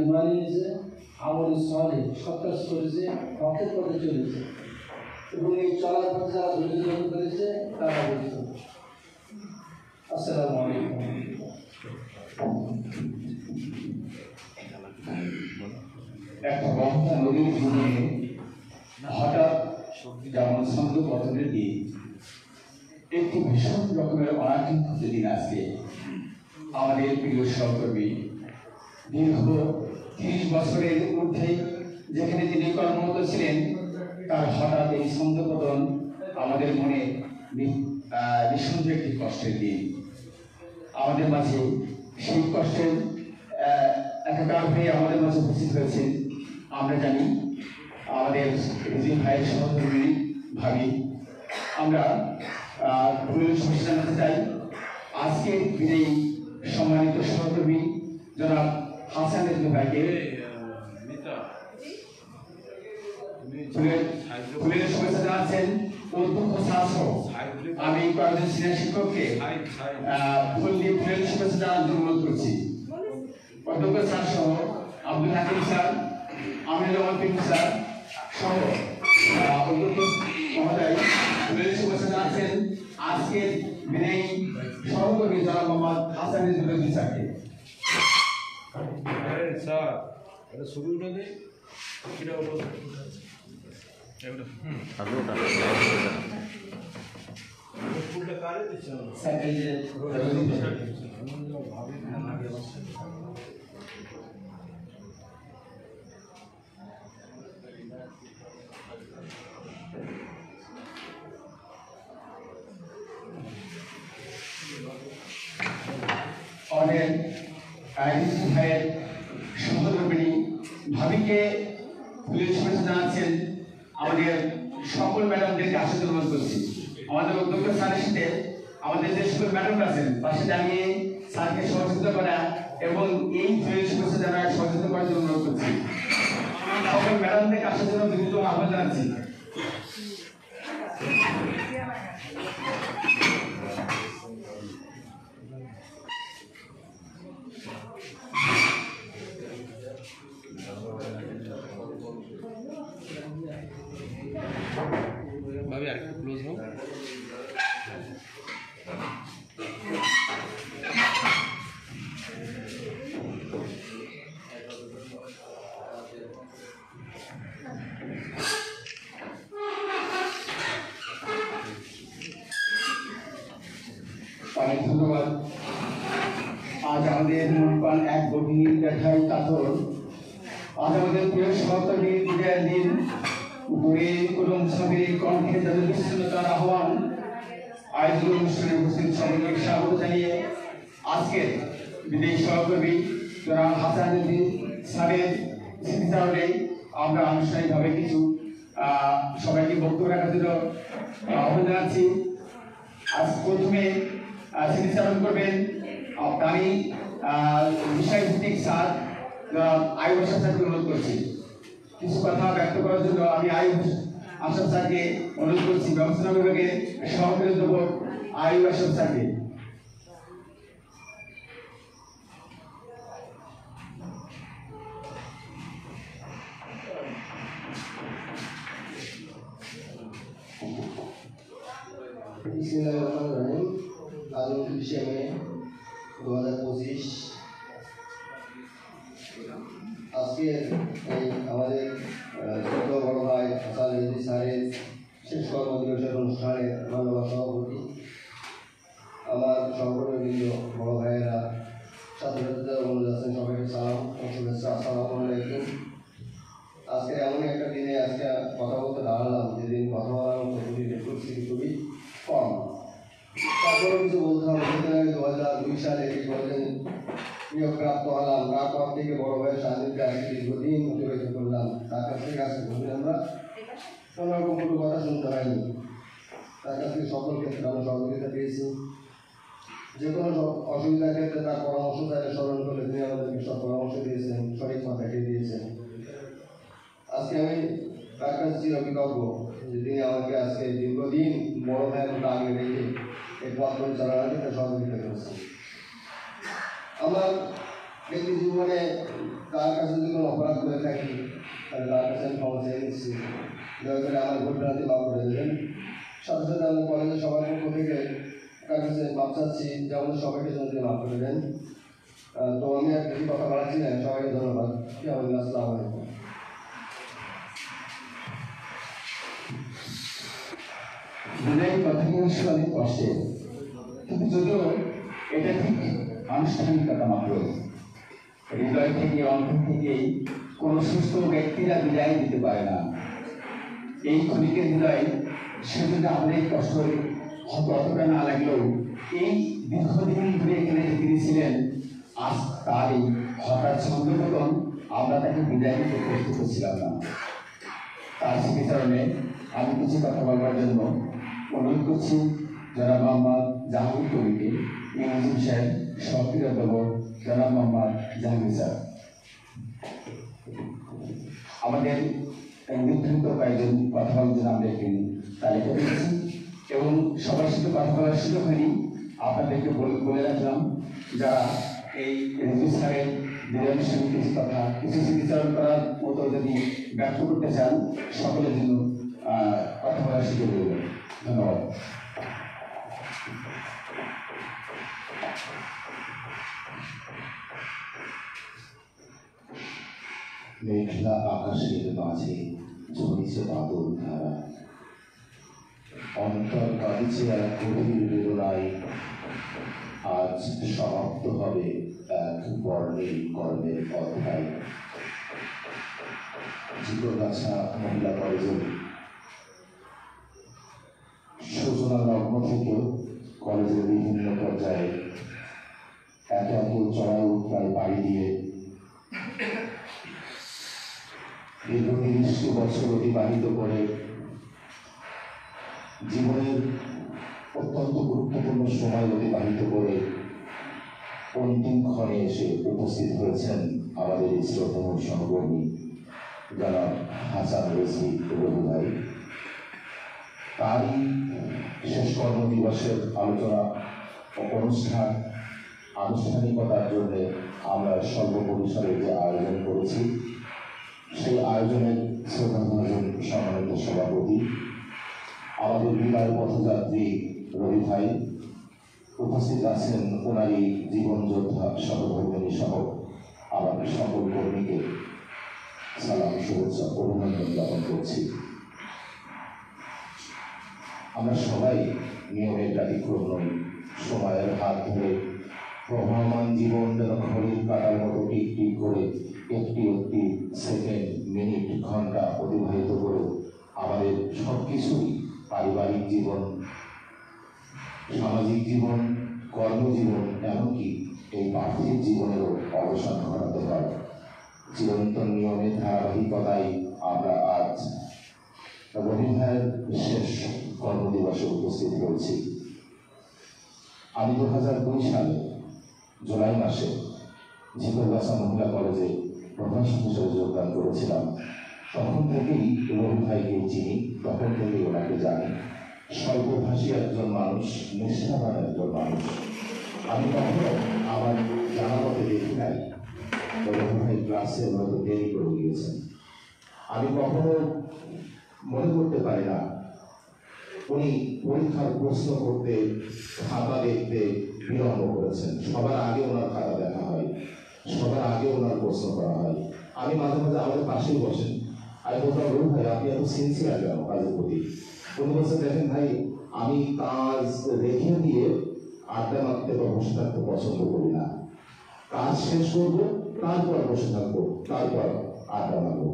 ইমান এনেছে, আমল সালেহ সৎ কাজ করেছে, হকের পথে চলেছে এবং এই চলার পথে যারা ধৈর্য ধারণ করেছে তারা বৈধ। আসসালামু আলাইকুম। একটা বক্তা নদীর জীবনে হঠাৎ যেমন ছন্দ পতনের দিন একটি ভীষণ রকমের অনাকাঙ্ক্ষিত দিন আজকে আমাদের প্রিয় সহকর্মী দীর্ঘ 30 বছরের ঊর্ধ্বে যেখানে তিনি কর্মরত ছিলেন তার হঠাৎ এই ছন্দ পতন আমাদের মনে নিঃসন্দেহে একটি কষ্টের দিন। আমাদের মাঝে সেই কষ্টের একাকার হয়ে আমাদের মাঝে উপস্থিত হয়েছেন আমরা জানি আমাদের রিজিম ভাইয়ের সহধর্মী ভাবি। আমরা শুভেচ্ছা জানাতে চাই আজকের দিনেই সম্মানিত সহকর্মী জনাব হাসান রিজভী ভাইকে ফুলের শুভেচ্ছা জানাচ্ছেন। অধ্যক্ষ ছাত্র আমি কয়েকজন সিনিয়র শিক্ষককে ফুলের শুভেচ্ছা জানাতে অনুরোধ করছি। অধ্যক্ষ স্যার সহ আব্দুল হাকিম স্যার, আমিনুর রহমান পিন্টু স্যার সহ অধ্যক্ষ মহোদয় ফুলের শুভেচ্ছা জানাচ্ছেন আজকের বিনয়ী সহকর্মী জনাব মোহাম্মদ হাসান রিজভী স্যারকে। স্যার এটা ছবি উঠে দেয় সেটা আমাদের রিজভী ভাইয়ের সহধর্মিণী ভাবিকে ফুলের শুভেচ্ছা জানাচ্ছেন আমাদের সকল ম্যাডামদেরকে আসতে অনুরোধ করছি। আমাদের অধ্যক্ষ স্যারের সাথে আমাদের যে সকল ম্যাডাম আছেন পাশে দাঁড়িয়ে স্যারকে সহযোগিতা করা এবং এই ফুলের শুভেচ্ছা জানার সহযোগিতা করার জন্য অনুরোধ করছি। সকল ম্যাডামদেরকে আসার জন্য দ্রুত আহ্বান জানাচ্ছি। ভাবি আর একটু ক্লোজ হোক। অনেক ধন্যবাদ। আজ আমাদের মনপান এক গভীর ব্যথায় কাতর। আজ আমাদের প্রিয় সহকর্মী বিদায়ের দিন। গড়ে কুলুম সাবির কণ্ঠে যাদের বিচ্ছিন্নতার আহ্বান আয়োজিত অনুষ্ঠানে উপস্থিত সকলকে স্বাগত জানিয়ে আজকের বিদেশি সহকর্মী জনাব হাসান রিজভী স্যারের স্মৃতিচারণে আমরা আনুষ্ঠানিকভাবে কিছু সবাইকে বক্তব্য রাখার জন্য আহ্বান জানাচ্ছি। আজ প্রথমে স্মৃতিচারণ করবেন তারই বিষয়ভিত্তিক স্যার আয়ুব আশরাফ স্যারকে অনুরোধ করছি কিছু কথা ব্যক্ত করার জন্য। আমি আয়ুব আশরাফ স্যারকে অনুরোধ করছি, ব্যবস্থাপনা বিভাগের সহকারী অধ্যাপক আয়ুব আশরাফ স্যারকে। बिस्मिल्लाहिर्रहमानिर्रहीम। आज 29 मई 2025 আজকে এই আমাদের ছোট বড় ভাই হাসান রিজভী স্যারের শেষ কর্মদিবসের অনুষ্ঠানের মাননীয় সভাপতি, আমার সহকর্মীবৃন্দ, বড় ভাইয়েরা, ছাত্রছাত্রীরা অনুরোধ আছেন, সবাইকে সালাম ও শুভেচ্ছা। আসসালামু আলাইকুম। আজকে এমন একটা দিনে আজকে কথা বলতে দাঁড়ালাম যেদিন কথা বলার মতো পরিস্থিতি খুবই কম। তারপরেও কিছু বলতে হবে। সেদিন আমি 2002 সালে নিয়োগপ্রাপ্ত হলাম। তারপর থেকে বড় ভাইয়ের সান্নিধ্যে আজকে দীর্ঘদিন অতিবাহিত করলাম। তার কাছ থেকে আজকে আমরা কোনোরকম কোনো কথা শুনতে হয়নি। তার কাছ থেকে সকল ক্ষেত্রে আমরা সহযোগিতা পেয়েছি। যে কোনো অসুবিধার ক্ষেত্রে তার পরামর্শ চাইলে স্মরণ করলে তিনি আমাদেরকে সব পরামর্শ দিয়েছেন, সঠিক পথ দেখিয়ে দিয়েছেন। আজকে আমি তার কাছে চিরকৃতজ্ঞ যে তিনি আমাকে আজকে দীর্ঘদিন বড় ভাইয়ের মতো আগে রেখে এই পথ পরিচালনার ক্ষেত্রে সহযোগিতা করেছেন। আমার ব্যক্তি জীবনে তার তার কাছে যদি কোনো অপরাধ করে থাকি তাহলে তার কাছে আমি ক্ষমা চেয়ে নিচ্ছি, দয়া করে আমার ভুলভ্রান্তি মাফ করে দেবেন। সাথে সাথে আমি কলেজের সবার পক্ষ থেকে তার কাছে মাপ চাচ্ছি, যেমন সবাইকে জন্য মাফ করে দেন। তো আমি আর বেশি কথা বাড়াচ্ছি না, সবাইকে ধন্যবাদ। আসসালামু আলাইকুম। বিদায় কথাগুলো অনেক কষ্টের, কিন্তু যদিও এটা ঠিক আনুষ্ঠানিকতা মাত্র। হৃদয় থেকে অন্তর থেকেই কোনো সুস্থ ব্যক্তিরা বিদায় দিতে পারে না। এই ক্ষণিকের হৃদয় সে যদি আমাদের কষ্ট হয়তো অতটা না লাগলেও এই দীর্ঘদিন ধরে এখানে তিনি ছিলেন, আজ তার এই হঠাৎ ছন্দ মতন আমরা তাকে বিদায় দিতে প্রস্তুত ছিলাম না। তার স্মৃতিচারণে আমি কিছু কথা বলবার জন্য অনুরোধ করছি জনাব মোহাম্মদ জাহাঙ্গীর কবিকে, ইংরেজি সাহেব সক্রিয় জনাব মোহাম্মদ জাহাঙ্গীর স্যার। আমাদের নির্ধারিত কয়েকজন কথা বলার জন্য আমরা একটি তালিকা দিয়েছি এবং সবার সাথে কথা বলার সুযোগ হয়নি। আপনাদেরকে বলে রাখলাম, যারা এই রিজু স্যারের দিনের সঙ্গে কিছু কথা কিছু স্মৃতিচারণ করার মতো যদি ব্যর্থ করতে চান, সকলের জন্য কথা বলার সুযোগ দেবেন। ধন্যবাদ। মেঘলা আকাশের মাঝে ঝরিছে বাদল ধারা, অন্তর কাঁদিছে এক গভীর বেদনায়। আজ সমাপ্ত হবে এক বর্ণের কর্মের অধ্যায়। জিগরগাছা মহিলা কলেজের সূচনা লগ্ন থেকে কলেজের বিভিন্ন পর্যায়ে একে একে চড়াই উৎরায় পাড়ি দিয়ে দীর্ঘ ৩০টি বছর অতিবাহিত করে জীবনের অত্যন্ত গুরুত্বপূর্ণ সময় অতিবাহিত করে অন্তিম ক্ষণে এসে উপস্থিত হয়েছেন আমাদের এই শ্রদ্ধেয় সহকর্মী জনাব হাসান রেজভী রবি ভাই। তারই শেষ কর্মদিবসের আলোচনা ও অনুষ্ঠান আনুষ্ঠানিকতার জন্য আমরা সর্বপরিসরে যে আয়োজন করেছি, সেই আয়োজনের শ্রদ্ধাভাজন সম্মানিত সভাপতি আমাদের বিদায় পথযাত্রী রবি ভাই, উপস্থিত আছেন ওনারই জীবন যোদ্ধা সহধর্মিনী সহ আমার সকল কর্মীকে সালাম, শুভেচ্ছা, অভিনন্দন জ্ঞাপন করছি। আমরা সবাই নিয়মের ব্যতিক্রম নই। সময়ের হাত ধরে প্রবাহমান জীবন যেন ঘড়ির কাটার মতো টিক টিক করে একটি একটি সেকেন্ড, মিনিট, ঘন্টা অতিবাহিত করে আমাদের সব কিছুই পারিবারিক জীবন, সামাজিক জীবন, কর্মজীবন, এমনকি এই পার্থিব জীবনেরও অবসান ঘটাতে হয়। চিরন্তন নিয়মের ধারাবাহিকতায় আমরা আজ রবি ভাইয়ের শেষ কর্মদিবসে উপস্থিত হয়েছি। আমি 2002 সালে জুলাই মাসে জিগরগাছা মহিলা কলেজে প্রভাষক হিসেবে যোগদান করেছিলাম। তখন থেকেই রবি ভাইকে চিনি, তখন থেকেই ওনাকে জানি। স্বল্পভাষী একজন মানুষ, নিষ্ঠাবান একজন মানুষ। আমি কখনো আমার জানা মতে দেখি নাই রবি ভাই ক্লাসে হয়তো দেরি করে গিয়েছেন। আমি কখনো মনে করতে পারি না উনি পরীক্ষার প্রশ্ন করতে, খাতা দেখতে বিলম্ব করেছেন। সবার আগে ওনার খাতা দেখা হয়, সবার আগে ওনার প্রশ্ন করা হয়। আমি মাঝে মাঝে আমাদের পাশেই বসেন, আমি বলতাম রবি ভাই আপনি এত সিনসিয়ার কেন কাজের প্রতি? উনি বলছেন দেখেন ভাই, আমি কাজ রেখে দিয়ে আড্ডা মারতে বা বসে থাকতে পছন্দ করি না। কাজ শেষ করবো, তারপর বসে থাকবো, তারপর আড্ডা মারবো,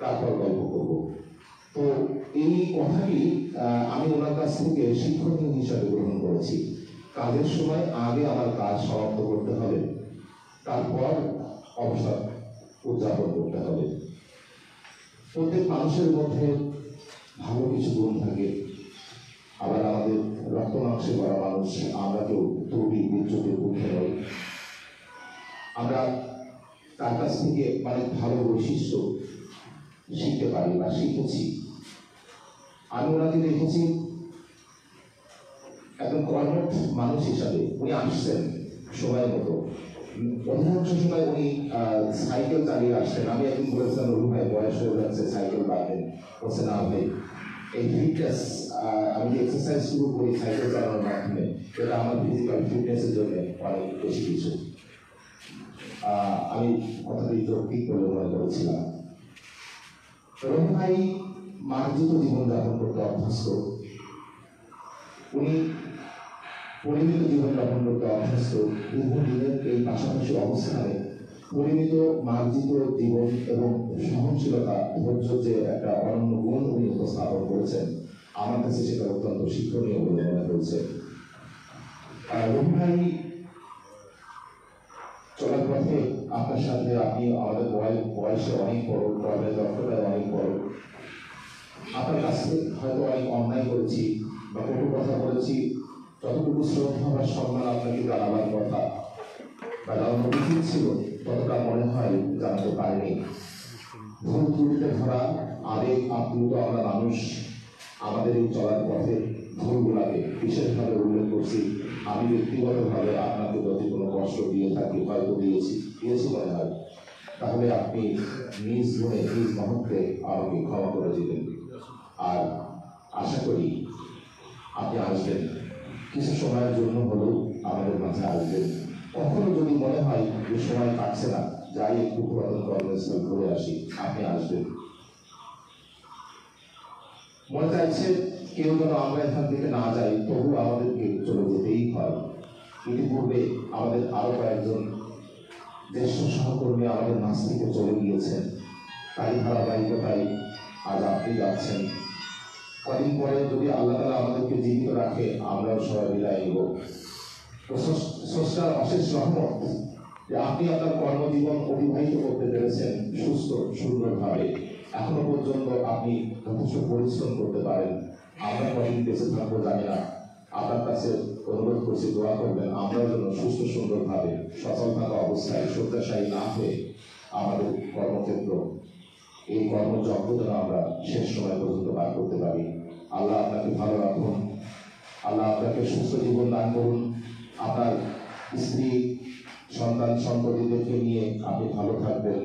তারপর গল্প করবো। তো এই কথাটি আমি ওনার কাছ থেকে শিক্ষণীয় হিসাবে গ্রহণ করেছি। কাজের সময় আগে আমার কাজ সমাপ্ত করতে হবে, তারপর অবসর উদযাপন করতে হবে। প্রত্যেক মানুষের মধ্যে ভালো কিছু গুণ থাকে, আবার আমাদের রক্ত মাংসে করা মানুষ, আমরা কেউ ত্রুটি বিচ্যুতির ঊর্ধ্বে নই। আমরা তার কাছ থেকে অনেক ভালো বৈশিষ্ট্য শিখতে পারি বা শিখেছি। আমি ওনাকে দেখেছি একজন কর্মঠ মানুষ হিসাবে। উনি আসছেন সময় মতো, অধিকাংশ সময় উনি সাইকেল চালিয়ে আসতেন। আমি একদিন বলেছিলাম রঘু ভাই বয়স হয়ে যাচ্ছে, সাইকেল বাঁধেন। বলছে না ভাই, এই ফিটনেস, আমি যে এক্সারসাইজ শুরু করি সাইকেল চালানোর মাধ্যমে, এটা আমার ফিজিক্যাল ফিটনেসের জন্য অনেক বেশি কিছু। আমি কথাটি যৌক্তিক বলে মনে করেছিলাম। রঘু ভাই মার্জিত জীবনযাপন করতে অভ্যস্ত। উনি পরিমিত জীবনযাপন করতে অভ্যস্ত। দীর্ঘদিনের এই পাশাপাশি অবস্থানে পরিমিত মার্জিত জীবন এবং সহনশীলতা, ধৈর্য যে একটা অনন্য গুণ উনি উপস্থাপন করেছেন, আমার কাছে সেটা অত্যন্ত শিক্ষণীয় বলে মনে হয়েছে। রঘু ভাই চলার পথে আপনার সাথে, আপনি আমাদের বয়সে অনেক বড়, কর্মের দক্ষতায় অনেক বড়। আপনার কাছে হয়তো অনেক অন্যায় করেছি বা কোনো কথা বলেছি, যতটুকু শ্রদ্ধা বা সম্মান আপনাকে জানাবার কথা বা জানানো উচিত ছিল, ততটা মনে হয় জানাতে পারিনি। ভুল ত্রুটিতে ভরা আবেগ আপ্লুত আমরা মানুষ, আমাদের এই চলার পথে ভুলগুলাকে বিশেষভাবে উল্লেখ করছি। আমি ব্যক্তিগতভাবে আপনাকে যদি কোনো কষ্ট দিয়ে থাকি, হয়তো দিয়েছি মনে হয়, তাহলে আপনি নিজ গুণে নিজ মুহূর্তে আমাকে ক্ষমা করে দিবেন। আর আশা করি আপনি আসবেন, কিছু সময়ের জন্য হলেও আমাদের মাঝে আসবেন। কখনো যদি মনে হয় যে সময় কাটছে না, যাই একটু পুরাতন কর্মস্থল ঘুরে আসি, আপনি আসবেন। মনে চাইছে কেউ যেন আমরা এখান থেকে না যাই, তবু আমাদেরকে চলে যেতেই হয়। ইতিপূর্বে আমাদের আরো কয়েকজন জ্যেষ্ঠ সহকর্মী আমাদের মাঝ থেকে চলে গিয়েছেন, তাই ধারাবাহিকতায় আজ আপনি যাচ্ছেন। কদিন পরে যদি আল্লাহ তাআলা আমাদেরকে জীবিত রাখে, আমরাও সবাই বিদায় নিব। স্রষ্টার অশেষ রহমত যে আপনি আপনার কর্মজীবন অতিবাহিত করতে পেরেছেন সুস্থ সুন্দরভাবে। এখনো পর্যন্ত আপনি যথেষ্ট পরিশ্রম করতে পারেন। আমরা কদিন বেঁচে থাকবো জানি না, আপনার কাছে অনুরোধ করছি দোয়া করবেন আমরাও যেন সুস্থ সুন্দরভাবে সচল থাকা অবস্থায় শয্যাশায়ী না হয়ে আমাদের কর্মক্ষেত্র, এই কর্মযজ্ঞ যেন আমরা শেষ সময় পর্যন্ত পার করতে পারি। আল্লাহ আপনাকে ভালো রাখুন, আল্লাহ আপনাকে সুস্থ জীবন দান করুন। আপনার স্ত্রী সন্তান সন্ততিদেরকে নিয়ে আপনি ভালো থাকবেন।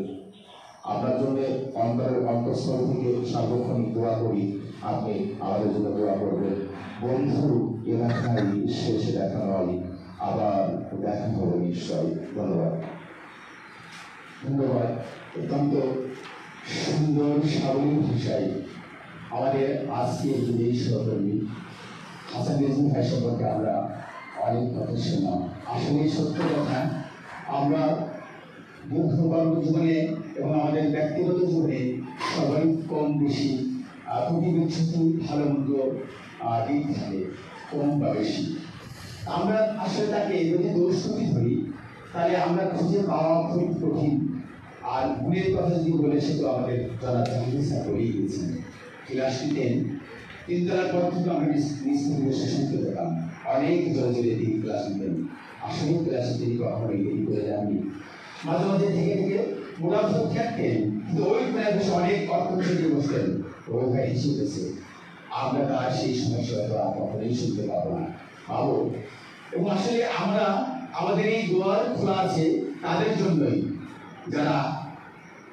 আপনার জন্য অন্তরের অন্তঃস্থল থেকে সার্বক্ষণিক দোয়া করি, আপনি আমাদের জন্য দোয়া করবেন। বন্ধু এলাকায় শেষে দেখা নয়, আবার দেখা হবে নিশ্চয়। ধন্যবাদ। ধন্যবাদ। অত্যন্ত সুন্দর সাবলীল ভাষায় আমাদের আজকের যে সহকর্মী হাসান রেজভী ভাই সম্পর্কে আমরা অনেক কথা শুনলাম। আসলে সত্য কথা, আমরা দীর্ঘ কর্মজীবনে এবং আমাদের ব্যক্তিগত জীবনে সবাই কম বেশি ত্রুটি বিচ্ছুতি ভালো মন্দ দিক থাকে, কম বা বেশি। আমরা আসলে তাকে যদি দোষ ত্রুটি ধরি, তাহলে আমরা খুঁজে পাওয়া খুব কঠিন। আর গুণের কথা যদি বলে, সে তো আমাদের যারা জাহাঙ্গীর স্যার বলেই গিয়েছেন। ক্লাস নিতেন, তিনতলার পর থেকে আমরা নিজ পরিবেশে শুনতে পেতাম অনেক জোরে জোরে তিনি ক্লাস নিতেন। আসলে ক্লাসে তিনি কখনো দেরি করে যাননি, মাঝে মাঝে থেকে থেকে মোটামুটি থাকতেন, কিন্তু ওই ক্লাসে অনেক অর্থ থেকে বসতেন। ওই ভাই হিসেবেছে আমরা তার সেই সমস্যা হয়তো আর কখনোই শুনতে পাবো না, পাবো। এবং আসলে আমরা আমাদের এই দোয়ার খোলা আছে তাদের জন্যই, যারা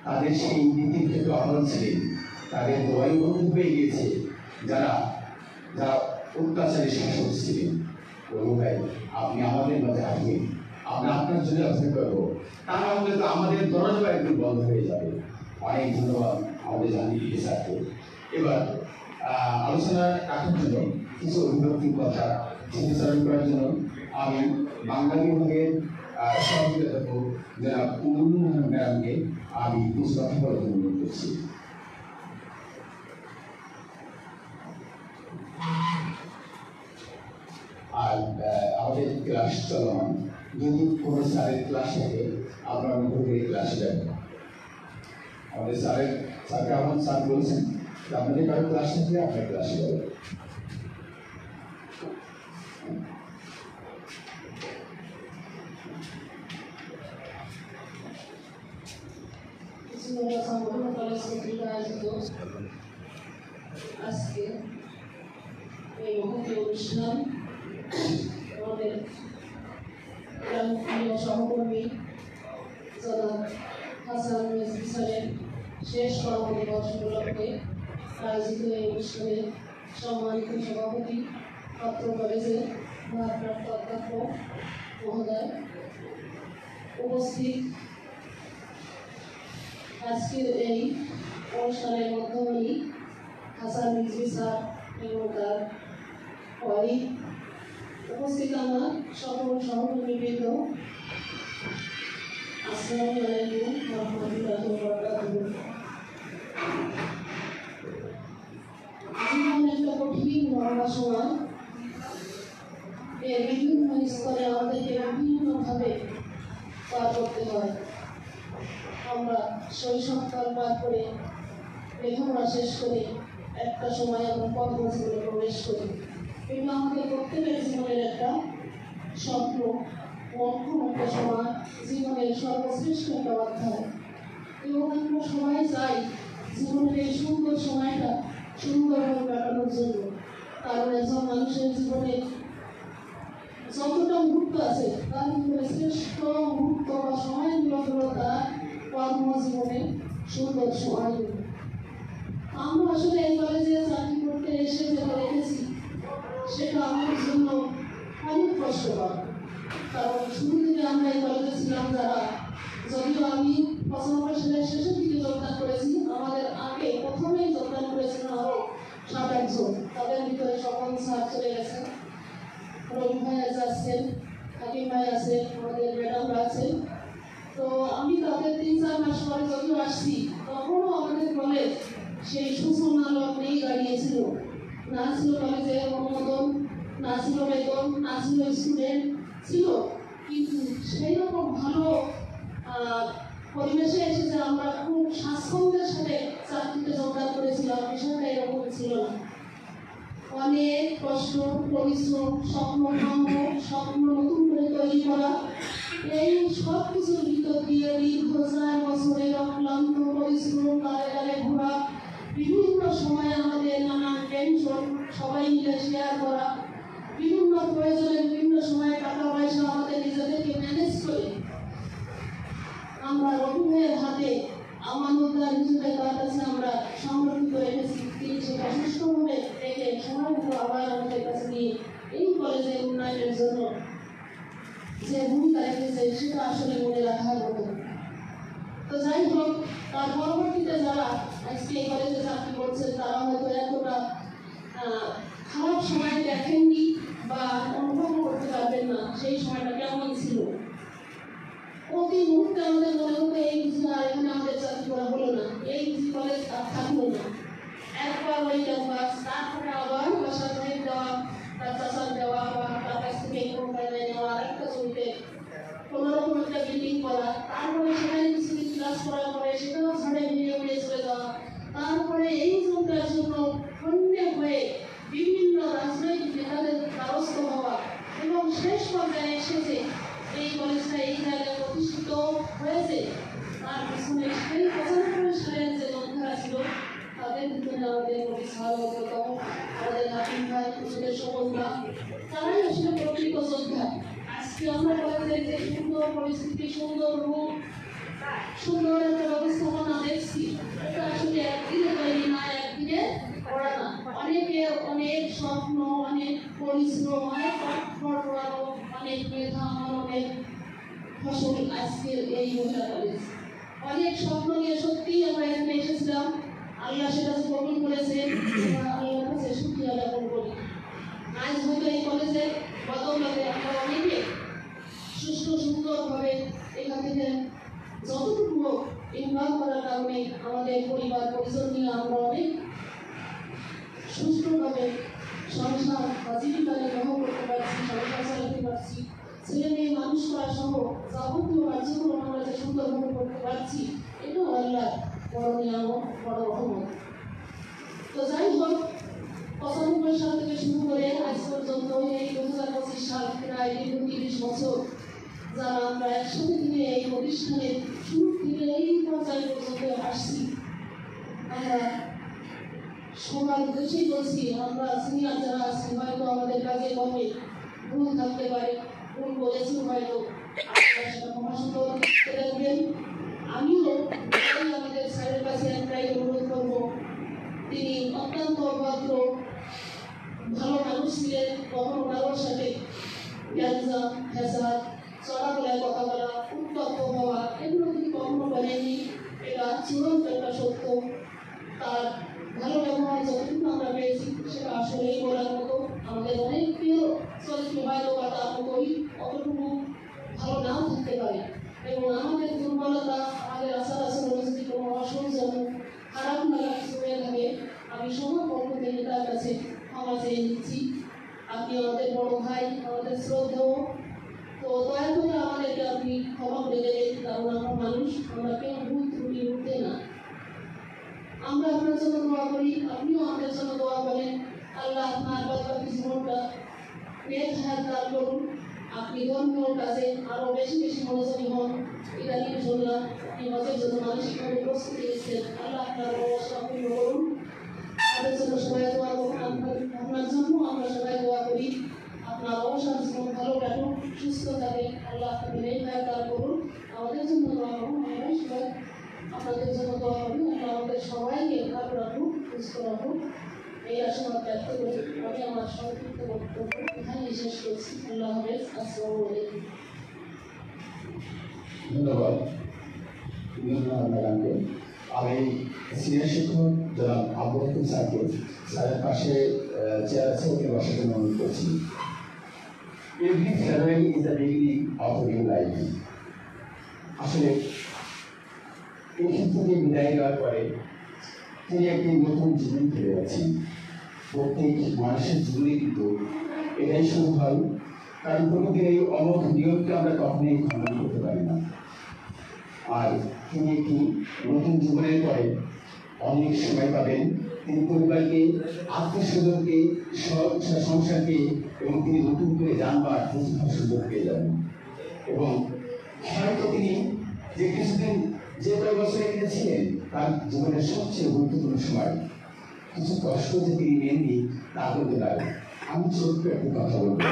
তাদের সেই নীতির ক্ষেত্রে অনড় ছিলেন, তাদের দোয়াই অনুভূত হয়ে গিয়েছে। যারা যারা অত্যাচারী শাসক ছিলেন, রঘু ভাই আপনি আমাদের মাঝে আসবেন, আমরা আপনার জন্য অপেক্ষা করবো। তা না হলে তো আমাদের দরজা একদম বন্ধ হয়ে যাবে। অনেক ধন্যবাদ আমাদের জাহাঙ্গীর স্যারকে। এবার আলোচনা রাখার জন্য কিছু অভিব্যক্তির কথা স্মৃতিচারণ করার জন্য আমি বাংলা বিভাগের সহযোগিতা থাকবো যারা ম্যাডামকে আমি কিছু কথা বলার জন্য অনুরোধ করছি। আর আমাদের ক্লাস চলমান, যদি কোনো স্যারের ক্লাস থাকে আপনারা অনুভবে ক্লাসে যাবেন। আমাদের স্যারকে আমার স্যার বলছেন যে আপনাদের কারো ক্লাস থাকলে আপনার ক্লাসে যাবেন। আজকে এই মহতি অনুষ্ঠান আমাদের সহকর্মী জনাব হাসান মেজদি স্যারের শেষ কর্মদিবস উপলক্ষে আয়োজিত এই অনুষ্ঠানে সম্মানিত সভাপতি পাত্র কলেজের ভারপ্রাপ্ত অধ্যক্ষ মহোদয়, উপস্থিত আজকের এই অনুষ্ঠানের মধ্যমণি হাসান মেজদি স্যার এবং তার ওয়াইফ, উপস্থিত আমার সকল সহকর্মীবৃন্দ, আসসালামু আলাইকুম ওয়া রাহমাতুল্লাহি ওয়া বারাকাতুহু। জীবন একটা কঠিন লম্বা সময়, এর বিভিন্ন স্তরে আমাদেরকে বিভিন্নভাবে পার করতে হয়। আমরা শৈশবকাল পার করে লেখাপড়া শেষ করে একটা সময় আমরা কর্মজীবনে প্রবেশ করি, কিন্তু আমাদের প্রত্যেকের জীবনের একটা স্বপ্ন, মক্ষম একটা সময়, জীবনের সর্বশ্রেষ্ঠ একটা অধ্যায়, এবং আমরা সবাই চাই জীবনের এই সুন্দর সময়টা সুন্দরভাবে কাটানোর জন্য। কারণ একজন মানুষের জীবনে যতটা মুহূর্ত আছে তার ভিতরে শ্রেষ্ঠ মুহূর্ত বা সময়গুলো হলো তার কর্মজীবনে সুন্দর সময়গুলো। আমরা আসলে এই কলেজে চাকরি করতে এসে যেটা দেখেছি সেটা আমাদের জন্য অনেক কষ্টকর। কারণ শুরু থেকে আমরা এই কলেজে ছিলাম যারা, যদিও আমি 95 সালের শেষের দিকে যোগদান করেছি, আমাদের আগে প্রথমেই যোগদান করেছিলেন আরও 7-8 জন। তাদের ভিতরে সকল স্যার চলে গেছেন, রবি ভাই আছেন, হাকিম ভাই আছেন, আমাদের ম্যাডামরা আছেন। তো আমি তাদের 3-4 মাস পরে যদিও আসছি, তখনও আমাদের কলেজ সেই সূচনা লগ্নেই দাঁড়িয়েছিল। না ছিল কলেজের অনুমোদন, না ছিল বেতন, না ছিল স্টুডেন্ট, ছিল কিন্তু সেই রকম ভালো পরিবেশে এসেছে আমরা খুব স্বাচ্ছন্দ্যের সাথে চাকরিতে যোগদান করেছিলাম, বিষয়টা এরকম ছিল না। অনেক কষ্ট, পরিশ্রম, স্বপ্ন ভাঙা, স্বপ্ন নতুন করে তৈরি করা, এই সব কিছুর ভিতর দিয়ে দীর্ঘ 4 বছরের অক্লান্ত পরিশ্রম, গালে গালে ঘোরা, বিভিন্ন সময়ে আমাদের নানান টেনশন সবাই মিলে শেয়ার করা, বিভিন্ন প্রয়োজনে বিভিন্ন সময়ে টাকা পয়সা আমাদের নিজেদেরকে ম্যানেজ করে আমরা রবীন্দ্রের হাতে আমানতদার হিসেবে তার কাছে আমরা সংরক্ষিত রেখেছি। তিনি সেটা সুষ্ঠুভাবে রেখে সময়গুলো আবার আমাদের কাছে নিয়ে এই কলেজের উন্নয়নের জন্য যে ভূমিকা রেখেছে সেটা আসলে মনে রাখার মতো। তো যাই হোক, তার পরবর্তীতে যারা আজকে এই কলেজে চাকরি করছেন তারা হয়তো এতটা খারাপ সময় দেখেননি বা অনুভব করতে পারবেন না সেই সময়টা কেমন ছিল। প্রতি মুহূর্তে আমাদের মনে হতো এই বুঝি আর এখানে আমাদের চাকরি করা হলো না, এই বুঝি কলেজ আর থাকলো না। একবার ওই ক্যাম্পাস, তারপরে আবার বাসা ধরে দেওয়া, তার চাষার দেওয়া বা তার কাছ থেকে কোম্পানি নেওয়া, আর একটা জমিতে কোনোরকম একটা বিল্ডিং করা, তারপরে সেখানে কিছুদিন ক্লাস করার পরে সেটাও ছাড়ে নিয়ে চলে যাওয়া, তারপরে এই জমিটার জন্য অন্য হয়ে বিভিন্ন রাজনৈতিক নেতাদের দ্বারস্থ হওয়া, এবং শেষ পর্যায়ে এসেছে এই কলেজটা এই জায়গায় প্রতিষ্ঠিত হয়েছে। তার পিছনে সেই 95 সালের যে যোদ্ধারা ছিল তাদের ভিতরে আমাদের কবি সাহাবতম, আমাদের হাকিম ভাই, আমাদের সকলরা, তারাই আসলে প্রকৃত যোদ্ধা। আজকে আমরা কলেজের যে সুন্দর পরিস্থিতি, সুন্দর রূপ, সুন্দর একটা ব্যবস্থাপনা দেখছি, এটা আসলে একদিনে তৈরি না, একদিনে করা না। অনেকের অনেক স্বপ্ন, অনেক পরিশ্রম, অনেক কঠোর, অনেক মেধা, অনেক ফসল আজকের এই মহিলা কলেজ। অনেক স্বপ্ন নিয়ে সত্যিই আমরা এখানে এসেছিলাম, আল্লাহ সেটা কবুল করেছেন, আল্লাহর কাছে শুকরিয়া জ্ঞাপন করি। আজ হয়তো এই কলেজে বদৌলতে আমরা অনেকে সুষ্ঠু সুন্দরভাবে এখান থেকে যতটুকু ইনভলভ করার কারণে আমাদের পরিবার পরিজন নিয়ে আমরা অনেক সুষ্ঠুভাবে সংসার বা জীবিকা নির্বাহ করতে পারছি, সংসার চালাতে পারছি, ছেলে মেয়ে মানুষ করা সহ যাবতীয় কার্যক্রম আমরা যে সুন্দরভাবে করতে পারছি, এটাও আল্লাহর বড় নিয়ামত, বড় রহমত। তো যাই হোক, 95 সাল থেকে শুরু করে আজ পর্যন্ত এই 2025 সাল প্রায় 30 বছর যারা আমরা একসাথে থেকে এই প্রতিষ্ঠানের শুরু থেকে এই পর্যায়ে পর্যন্ত আসছি, আমরা সবার উদ্দেশ্যেই বলছি, আমরা সিনিয়র যারা আছি হয়তো আমাদের কাজে কমে ভুল থাকতে পারে, ভুল বলেছি হয়তো, আপনারা সেটা ক্ষমাসুন্দর দেখবেন। আমিও আমাদের স্যারের কাছে একটাই অনুরোধ করব, তিনি অত্যন্ত ভদ্র ভালো মানুষ ছিলেন, কখনো কারোর সাথে গ্যাঞ্জাম ফ্যাসাদ চড়াগলায় কথা বলা উত্তপ্ত হওয়া এগুলো তিনি কখনো বলেননি। এটা চূড়ান্ত একটা সত্য। তার ভালো ব্যবহার যতটুকু আমরা পেয়েছি সেটা আসলেই বলার মতো। আমাদের অনেক প্রিয় চরিত্র হয়তো বা তার মতোই অতটুকু ভালো নাও থাকতে পারে, এবং আমাদের দুর্বলতা আমাদের আচার আচরণে যদি কোনো অসৌজন্য খারাপ লাগা কিছু হয়ে থাকে আমি সবার পক্ষ থেকে তার কাছে ক্ষমা চেয়ে নিচ্ছি। আপনি আমাদের বড় ভাই, আমাদের শ্রদ্ধেয়, তো দয়া করে আমাদেরকে আপনি ক্ষমা করে দেবেন, কারণ আমরা মানুষ, আমরা কেউ ভুল ত্রুটি উঠতে না। আমরা আপনার জন্য দোয়া করি, আপনিও আমাদের জন্য দোয়া করেন। আল্লাহ আপনার বাকি জীবনটা নেক হায়াত দান করুন। আপনি ধর্মীয় কাজে আরো বেশি বেশি মনোযোগী হন। ইদানিং শুনলাম আপনি হজের জন্য মানসিকভাবে প্রস্তুতি নিচ্ছেন। আল্লাহ আপনার অবস্থা পূর্ণ করুন। আমাদের জন্য সবাই দোয়া করুন, আপনার জন্য আমরা সবাই দোয়া করি। আপনার অবসর জীবন ভালো কাটুন, সুস্থ থাকে, আল্লাহ আপনাকে নেক হায়াত দান করুন। আমাদের জন্য দোয়া করুন, আমরা সবাই আপনাদের জন্য দোয়া করি। আল্লাহ আমাদের সবাইকে ভালো রাখুন, সুস্থ রাখুন। এই আশীর্বাদ ব্যক্ত করে আমি আমার সংক্ষিপ্ত বক্তব্য এখানেই শেষ করছি। আল্লাহ হাফেজ। আসসালামু আলাইকুম। ধন্যবাদ ম্যাডামকে। আমি সিনিয়র শিক্ষক জনাব আবু হাকিম স্যারকে স্যারের পাশে চেয়ার আছে ওকে বসার জন্য অনুরোধ করছি। Every farewell is the beginning of a new life. আসলে এখান থেকে বিদায় নেওয়ার পরে তিনি একটি নতুন জীবন ফিরে যাচ্ছেন। প্রত্যেক মানুষের জীবনে কিন্তু এটাই শুরু হয়, কারণ প্রকৃতির এই অমোঘ নিয়মকে আমরা কখনোই খণ্ডন করতে পারি না। আর তিনি একটি নতুন জীবনের পরে অনেক সময় পাবেন, তিনি পরিবারকে, আত্মীয়স্বজনকে, সংসারকে এবং তিনি নতুন করে জানবার প্রতিভার সুযোগ পেয়ে যাবেন। এবং হয়তো তিনি যে কিছুদিন যে কয়েক বছর এখানে ছিলেন তার জীবনের সবচেয়ে গুরুত্বপূর্ণ সময়, কিছু কষ্ট যে তিনি নেননি তা করতে পারেন। আমি ছোট্ট একটি কথা বলবো,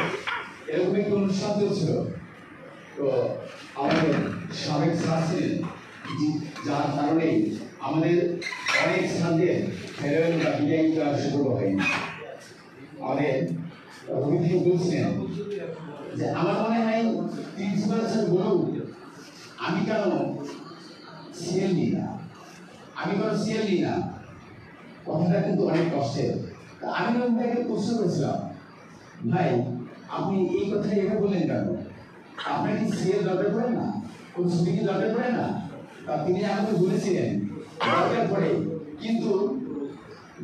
এরকম একটি অনুষ্ঠান চলছিল, তো আমাদের সাবেক স্যার ছিলেন, যার কারণে আমাদের অনেক স্যারদের ফেরোয়েল বা বিদায় দেওয়ার সুযোগ হয়নি। আমাদের রবি ভাই বলছিলেন যে আমার মনে হয় প্রিন্সিপাল স্যার বলুন আমি কেন সিএল নিই না, আমি কেন সিএল নিই না। কথাটা কিন্তু অনেক কষ্টের। আমি তাকে প্রশ্ন করেছিলাম, ভাই আপনি এই কথা এভাবে বললেন কেন, আপনার কি সিএল দরকার পড়ে না, কোন ছবি কি দরকার পড়ে না? তা তিনি আমাকে বলেছিলেন দরকার পড়ে, কিন্তু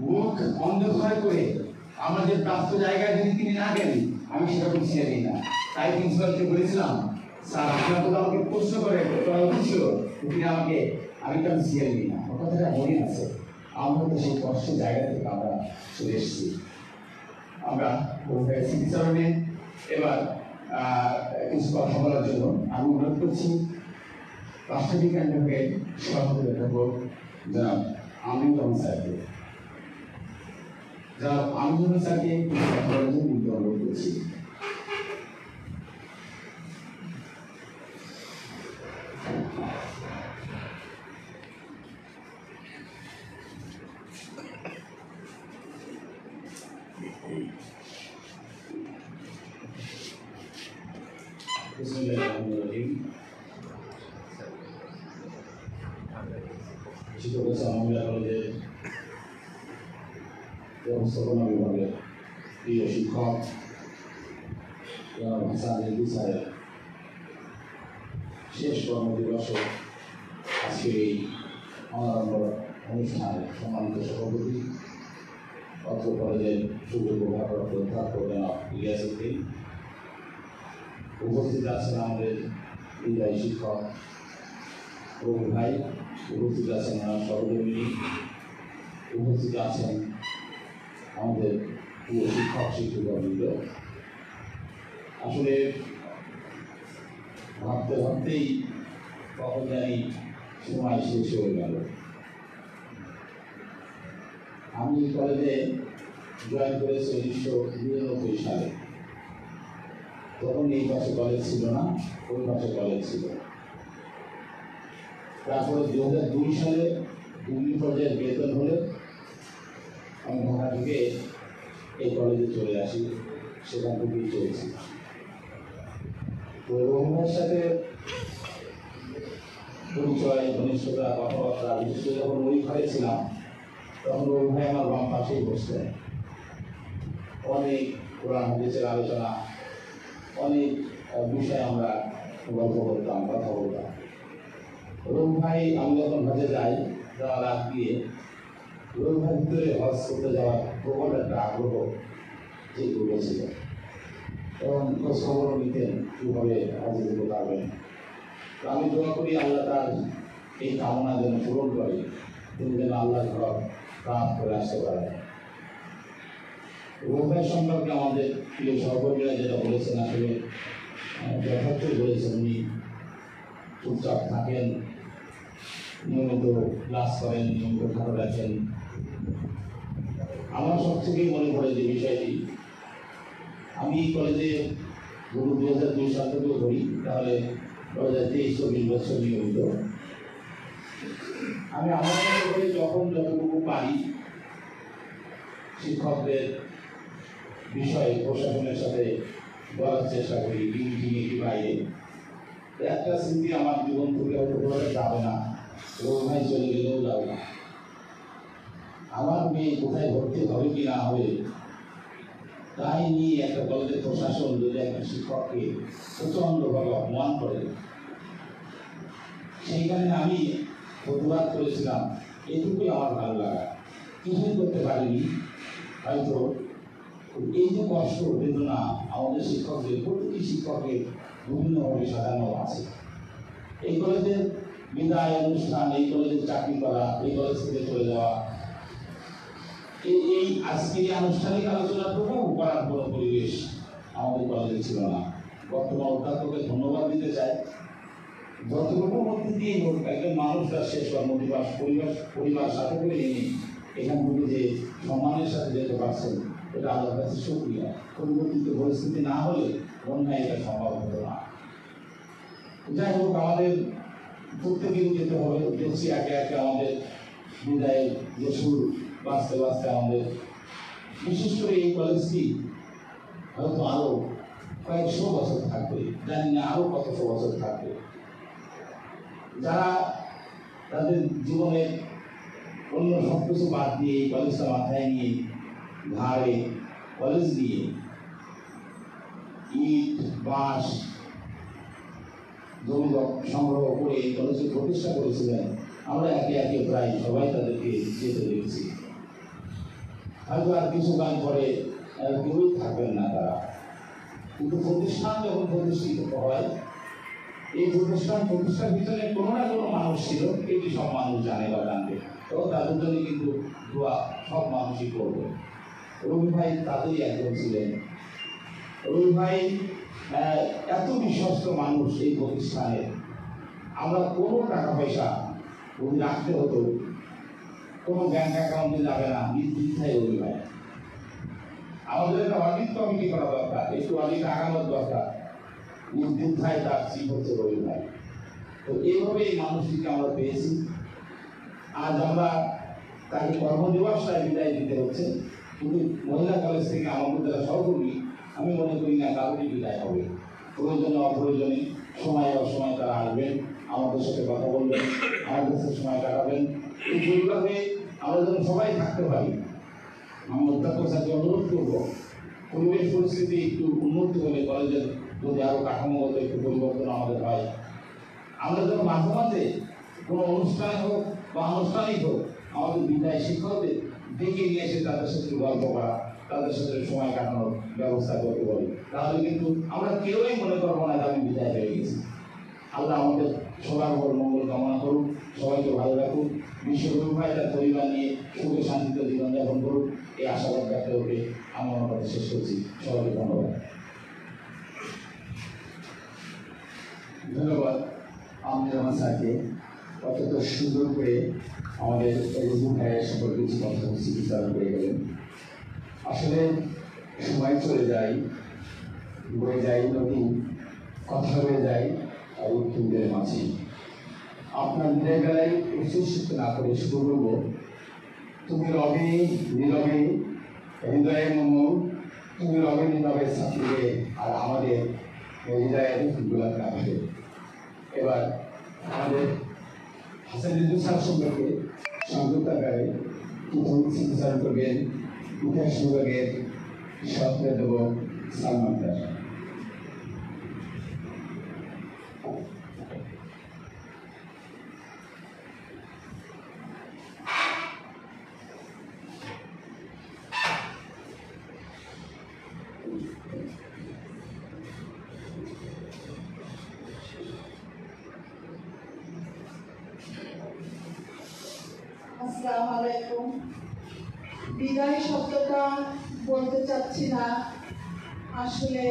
মুখ অন্ধকার করে আমাদের প্রাপ্ত জায়গায় যদি তিনি না গেলেন আমি সেরকম সিএল নিই না। তাই প্রিন্সিপালকে বলেছিলাম, স্যার আপনার তো আমাকে প্রশ্ন করা উচিত ছিল, তিনি আমাকে আমি কেন সিএল নিই না। কথাটা মনে আছে। আমরা তো সেই কষ্টের জায়গা থেকে আমরা চলে এসেছি। আমরা স্মৃতিচারণে এবার কিছু কথা বলার জন্য আমি অনুরোধ করছি রাষ্ট্রবিজ্ঞান বিভাগের সভাপতি অধ্যাপক জনাব আমিনুর রহমান স্যারকে। জনাব আমিনুর রহমান স্যারকে কিছু কথা বলার জন্য অনুরোধ করছি। বিসমিল্লাহিররহমানিররহিম। শিক্ষক আলহামদুলিল্লাহ কলেজের ব্যবস্থাপনা বিভাগের প্রিয় শিক্ষক হাসান রেজভী স্যারের শেষ কর্মদিবসে আজকে এই অনারম্ভ অনুষ্ঠানে সম্মানিত সভাপতি অত্র কলেজের সুযোগ্য ভারপ্রাপ্ত অধ্যক্ষ জনাব ইলিয়াস উদ্দিন, উপস্থিত আছেন আমাদের বিদায়ী শিক্ষক রবি ভাই, উপস্থিত আছেন আমার সহকর্মী, উপস্থিত আছেন আমাদের প্রিয় শিক্ষক শিক্ষিকাবৃন্দ। আসলে ভাবতে ভাবতেই কখন জানি সময় শেষ হয়ে গেল। আমি কলেজে জয়েন করেছি 1999 সালে। তখন এই পাশে কলেজ ছিল না, ওই পাশে কলেজ ছিল। তারপরে 2002 সালে ডিগ্রি পর্যায়ের বেতন হলে আমি ঢাকা থেকে এই কলেজে চলে আসি, সেখান থেকেই চলেছি। তো রহিমের সাথে পরিচয়, ঘনিষ্ঠতা, কথাবার্তা, বিশেষ করে যখন ওই ঘরে ছিলাম তখন ওই ভাই আমার বাম পাশেই বসতেন। অনেক কোরআন হাদিসের আলোচনা, অনেক বিষয়ে আমরা গল্প করতাম, কথা বলতাম। রহিম ভাই, আমি যখন হজে যাই, যাওয়ার আগ দিয়ে রহিম ভাই ভিতরে হজ করতে যাওয়ার প্রবল একটা আগ্রহ যে ছিল, এবং খোঁজ খবরও নিতেন কীভাবে হজে যেতে পারবেন। আমি দোয়া করি আল্লাহ তার এই কামনা যেন পূরণ করে, তিনি যেন আল্লাহর ঘর প্রাণ করে আসতে পারেন। রহিম ভাই সম্পর্কে আমাদের প্রিয় সহকর্মীরা যেটা বলেছেন, আসলে যথার্থই বলেছেন। উনি চুপচাপ থাকেন, নিয়মিত ক্লাস করেন, নিয়মিত খাতা রাখেন। আমার সব থেকেই মনে পড়ে যে বিষয়টি, আমি কলেজে 2002 সাল থেকেও করি, তাহলে 2023-24 বছর নিয়মিত। আমি আমার মনে করি যখন যতটুকু পারি শিক্ষকদের বিষয়ে প্রশাসনের সাথে বলার চেষ্টা করি, মিটিংয়ে কি বাইরে। একটা স্মৃতি আমার জীবন থেকে হয়তো বলা যাবে না, রহিম ভাই চলে গেলেও যাবে না। আমার মেয়ে কোথায় ভর্তি হবে কি না হবে তাই নিয়ে একটা কলেজের প্রশাসন যদি একটা শিক্ষককে প্রচণ্ডভাবে অপমান করে, সেইখানে আমি প্রতিবাদ করেছিলাম। এটুকুই আমার ভালো লাগা, কিছুই করতে পারিনি। হয়তো এই যে কষ্ট, বেদনা আমাদের শিক্ষকদের, প্রতিটি শিক্ষকের বিভিন্নভাবে সাজানো আছে। এই কলেজের বিদায় অনুষ্ঠান, এই কলেজের চাকরি করা, এই কলেজ থেকে চলে যাওয়া, এই আজকের আনুষ্ঠানিক আলোচনাটুকু করার কোনো পরিবেশ আমাদের কলেজে ছিল না। বর্তমান অধ্যাপককে ধন্যবাদ দিতে চাই। যতটুকুর মধ্যে দিয়ে হোক একজন মানুষ তার শেষ কর্মদিবস পরিবার সাথে করে নিয়ে এখান থেকে যে সম্মানের সাথে যেতে পারছেন, এটা আল্লাহর কাছে শুকরিয়া। পরিবর্তিত পরিস্থিতি না হলে অন্যায় এটা সম্ভব হতো না। যাই হোক, আমাদের প্রত্যেকেই যেতে হবে। দেখছি একে একে আমাদের বিদায়ের যে সুর বাঁচতে বাঁচতে আমাদের, বিশেষ করে এই কলেজটি হয়তো আরো কয়েকশো বছর থাকবে, জানি না আরো কতশো বছর থাকবে। যারা তাদের জীবনের অন্য সব কিছু বাদ দিয়ে এই কলেজটা মাথায় নিয়ে, ঘাড়ে কলেজ নিয়ে ইট বাঁশ জমি সংগ্রহ করে এই কলেজে প্রতিষ্ঠা করেছিলেন, আমরা একে একে প্রায় সবাই তাদেরকে যেতে দেখছি। হয়তো আর কিছুকাল পরে কেউই থাকবেন না তারা, কিন্তু প্রতিষ্ঠান যখন প্রতিষ্ঠিত হয়, এই প্রতিষ্ঠার ভিতরে কোনো না কোনো মানুষ ছিল, এটি সব মানুষ জানে বা জানবে, তো তাদের জন্য কিন্তু দোয়া সব মানুষই করবে। রবি ভাই তাদেরই একজন ছিলেন। রবি ভাই এত বিশ্বস্ত মানুষ এই প্রতিষ্ঠানে, আমরা কোনো টাকা পয়সা যদি রাখতে হতো, কোনো ব্যাংক অ্যাকাউন্টে যাবে না, নির্দ্বিধায় রবি ভাই। আমাদের একটা অডিট কমিটি করা দরকার, একটু অডিট আগানোর দরকার, নির্দ্বিধায় তার চিপ হচ্ছে রবি ভাই। তো এইভাবে এই মানুষটিকে আমরা পেয়েছি। আজ আমরা তাকে কর্মদিবসটায় বিদায় দিতে হচ্ছে, কিন্তু মহিলা কলেজ থেকে আমাদের যারা সহকর্মী, আমি মনে করি না কারোরই বিদায় হবে। প্রয়োজনে অপ্রয়োজনে সময় অসময় তারা আসবেন, আমাদের সাথে কথা বলবেন, আমাদের সাথে সময় কাটাবেন। এই পরিবারে আমরা যেন সবাই থাকতে পারি। আমি অধ্যাপক সাথে অনুরোধ করবো, পরিবেশ পরিস্থিতি একটু উন্নত হলে কলেজের যদি আরো কাঠামোগত একটু পরিবর্তন আমাদের হয়, আমরা যেন মাঝে মাঝে কোনো অনুষ্ঠান হোক বা আনুষ্ঠানিক হোক, আমাদের বিদায় শিক্ষকদের ডেকে নিয়ে এসে তাদের সাথে গল্প করা, তাদের সাথে সময় কাটানোর ব্যবস্থা করতে পারি। তাহলে কিন্তু আমরা কেউই মনে করবো না যে আমি বিদায় হয়ে গেছি। আল্লাহ আমাদের সবার উপর মঙ্গল কামনা করুন, সবাইকে ভালো রাখুন, বিশ্বরূপ ভাই তার পরিবার নিয়ে সুখে শান্তিতে জীবনযাপন করুন, এই আশাবাদ ব্যক্ত করে আমি আমার কথা শেষ করছি। সবাইকে ধন্যবাদ। ধন্যবাদ আমাদের আমার স্যারকে অত্যন্ত সুন্দর করে আমাদের রহিম ভাইয়ের সম্পর্কে কিছু কথা চিকিৎসা করে গেলেন। আসলে সময় চলে যায়, বয়ে যায় নদী, কথা হয়ে যায় আর উত্তরদের মাঝে। আপনার নিজের বেলায় উচ্ছ্বসিত না করে শুরু করবো, তুমি রবে নীরবে হৃদয়ে মম, তুমি রবে নীরবে ছাত্রীরে আর আমাদের হৃদয়ের গোলাপ রাখবে। এবার আমাদের হাসান রিজভী স্যার সম্পর্কে সংযুক্ত আকারে প্রথম স্মৃতিচারণ করবেন ইতিহাস বিভাগের সহপ্রাধ্যাপক সালমান দাস। আসসালামু আলাইকুম। বিদায় শব্দটা বলতে চাচ্ছি না, আসলে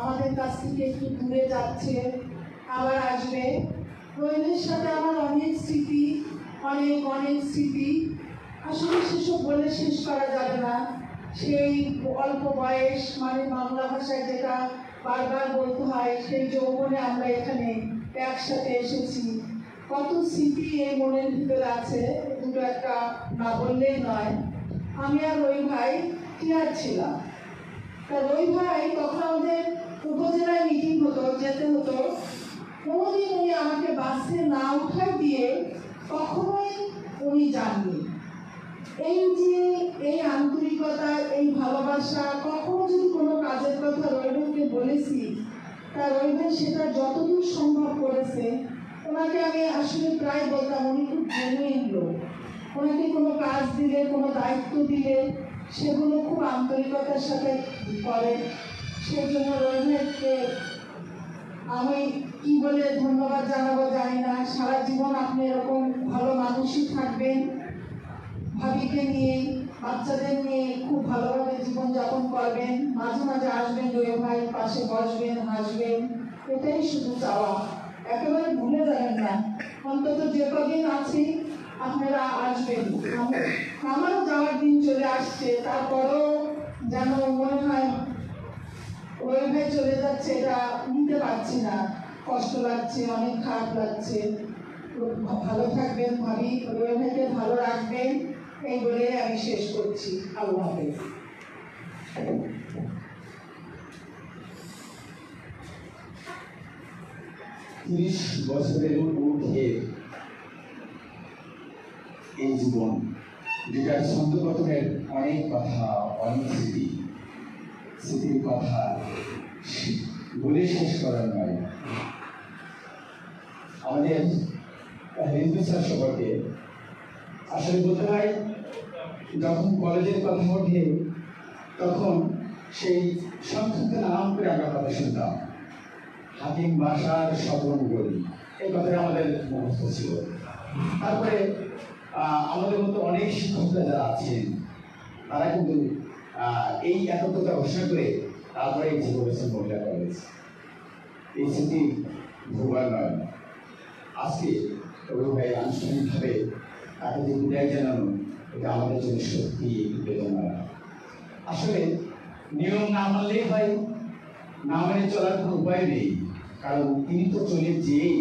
আমাদের কাছ থেকে একটু দূরে যাচ্ছে, আবার আসবে। রোহিণীর সাথে আমার অনেক স্মৃতি, অনেক স্মৃতি, আসলে সেসব বলে শেষ করা যাবে না। সেই অল্প বয়স, মানে বাংলা ভাষায় যেটা বারবার বলতে হয়, সেই যৌবনে আমরা এখানে একসাথে এসেছি। কত স্মৃতি এই মনের ভিতরে আছে, দুটো একটা না বললেই নয়। আমি আর রবি ভাই টিয়ার ছিলাম। তা রবি ভাই তখন আমাদের উপজেলায় মিটিং হতো, যেতে হতো। কোনোদিন উনি আমাকে বাসে না উঠায় দিয়ে কখনোই উনি যাননি। এই যে এই আন্তরিকতা, এই ভালোবাসা, কখনো যদি কোনো কাজের কথা রবি বলেছি, তা রবি ভাই সেটা যতদূর সম্ভব করেছে। ওনাকে আমি আসলে প্রায় বলতাম উনি খুব জেনুইন লোক। ওনাকে কোনো কাজ দিলে, কোনো দায়িত্ব দিলে সেগুলো খুব আন্তরিকতার সাথে করে। সেই জন্য রবীন্দ্রকে আমি কি বলে ধন্যবাদ জানাবো জানি না। সারা জীবন আপনি এরকম ভালো মানুষই থাকবেন, ভাবিকে নিয়ে, বাচ্চাদের নিয়ে খুব ভালোভাবে জীবনযাপন করবেন। মাঝে মাঝে আসবেন রবি ভাই, পাশে বসবেন, হাসবেন, এটাই শুধু চাওয়া। একেবারে ভুলে যাবেন না, অন্তত যে কদিন আছি আপনারা আসবেন। আমারও যাওয়ার দিন চলে আসছে, তারপরেও যেন মনে হয় ওই ভাই চলে যাচ্ছে, এটা নিতে পারছি না, কষ্ট লাগছে, অনেক খারাপ লাগছে। ভালো থাকবেন ভাবি, ওই ভাইকে ভালো রাখবেন, এই বলে আমি শেষ করছি। আল্লাহ হাফেজ। 30 বছরের ঊর্ধ্বে এই জীবন, যেটার ছন্দপতনের অনেক কথা, অনেক স্মৃতির কথা বলে শেষ করার নয়। আমাদের রিজভী স্যার সম্পর্কে আসলে বলতে হয়, যখন কলেজের কথা ওঠে তখন সেই সংক্ষিপ্ত নাম করে আমরা কথা শুনতাম, হাকিম বাসার স্বপন গড়ি, এই কথাটা আমাদের মুখস্থ ছিল। তারপরে আমাদের মতো অনেক শিক্ষকরা যারা আছেন তারা কিন্তু এই একত্রতা ঘোষণা করে তারপরে এই যে করেছেন মহিলা কলেজ। এই স্মৃতি ভুলবার নয়। আজকে রবি ভাই আনুষ্ঠানিকভাবে তাকে যে বিদায় জানানো, এটা আমাদের জন্য সত্যি একটু বেদনা। আসলে নিয়ম না মানলেই হয়, না মানে চলার কোনো উপায় নেই। কারণ তিনি তো চলে যেয়েই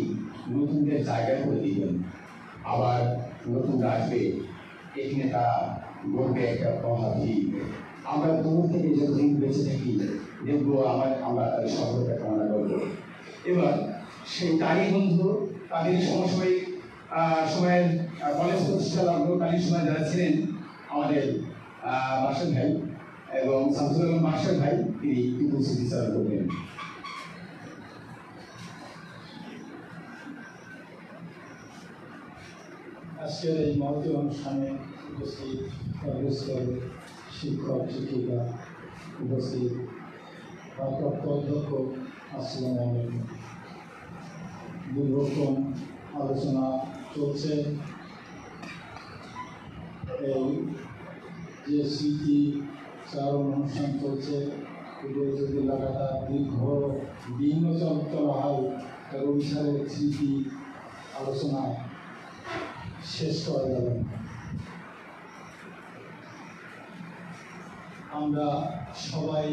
নতুনদের জায়গা করে দিবেন, আবার নতুনরা আসবে, এখানে তারা গড়বে একটা প্রভাবী। আমরা দূর থেকে যতদিন বেঁচে থাকি দেখবো আমরা তাদের সফলতা কামনা করবো। এবার সেই তারই বন্ধু, তাদের সময়ের কলেজ প্রতিষ্ঠা লগ্নকালীন সময় যারা ছিলেন, আমাদের মাস্টার ভাই এবং শামসুল আলম মাস্টার ভাই, তিনি কিন্তু স্মৃতিচারণ করবেন। আজকের এই মহতী অনুষ্ঠানে উপস্থিত শিক্ষক শিক্ষিকা, উপস্থিত ভারপ্রাপ্ত অধ্যক্ষ, আসসালামু আলাইকুম। দীর্ঘক্ষণ আলোচনা চলছে। এই যে স্মৃতি চারণ অনুষ্ঠান চলছে, এগুলো যদি লাগাতার দীর্ঘ দিনও চলা হয়, রবি স্যারের স্মৃতি আলোচনা শেষ করা যাবে না। আমরা সবাই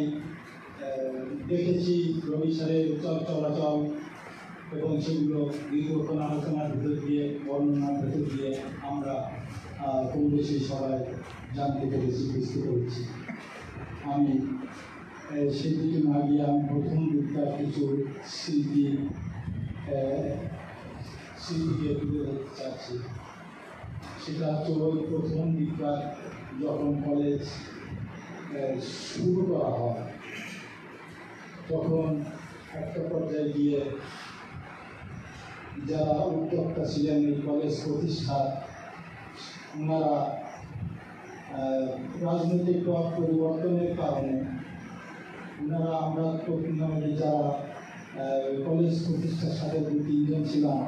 দেখেছি রবি স্যারের চলাচল এবং সেগুলো দীর্ঘক্ষণ আলোচনার ভিতর দিয়ে বর্ণনার ভিতর দিয়ে আমরা কম বেশি সবাই জানতে পেরেছি, বুঝতে পেরেছি। আমি সেদিকে না গিয়ে আমি প্রথম দিককার কিছু স্মৃতিকে তুলে ধরতে চাচ্ছি। সেটা হচ্ছে ওই প্রথম দিককার যখন কলেজ শুরু করা হয়, তখন একটা পর্যায়ে গিয়ে যারা উদ্যোক্তা ছিলেন এই কলেজ প্রতিষ্ঠার, ওনারা রাজনৈতিক পথ পরিবর্তনের কারণে ওনারা আমরা যারা কলেজ প্রতিষ্ঠার সাথে 2-3 জন ছিলাম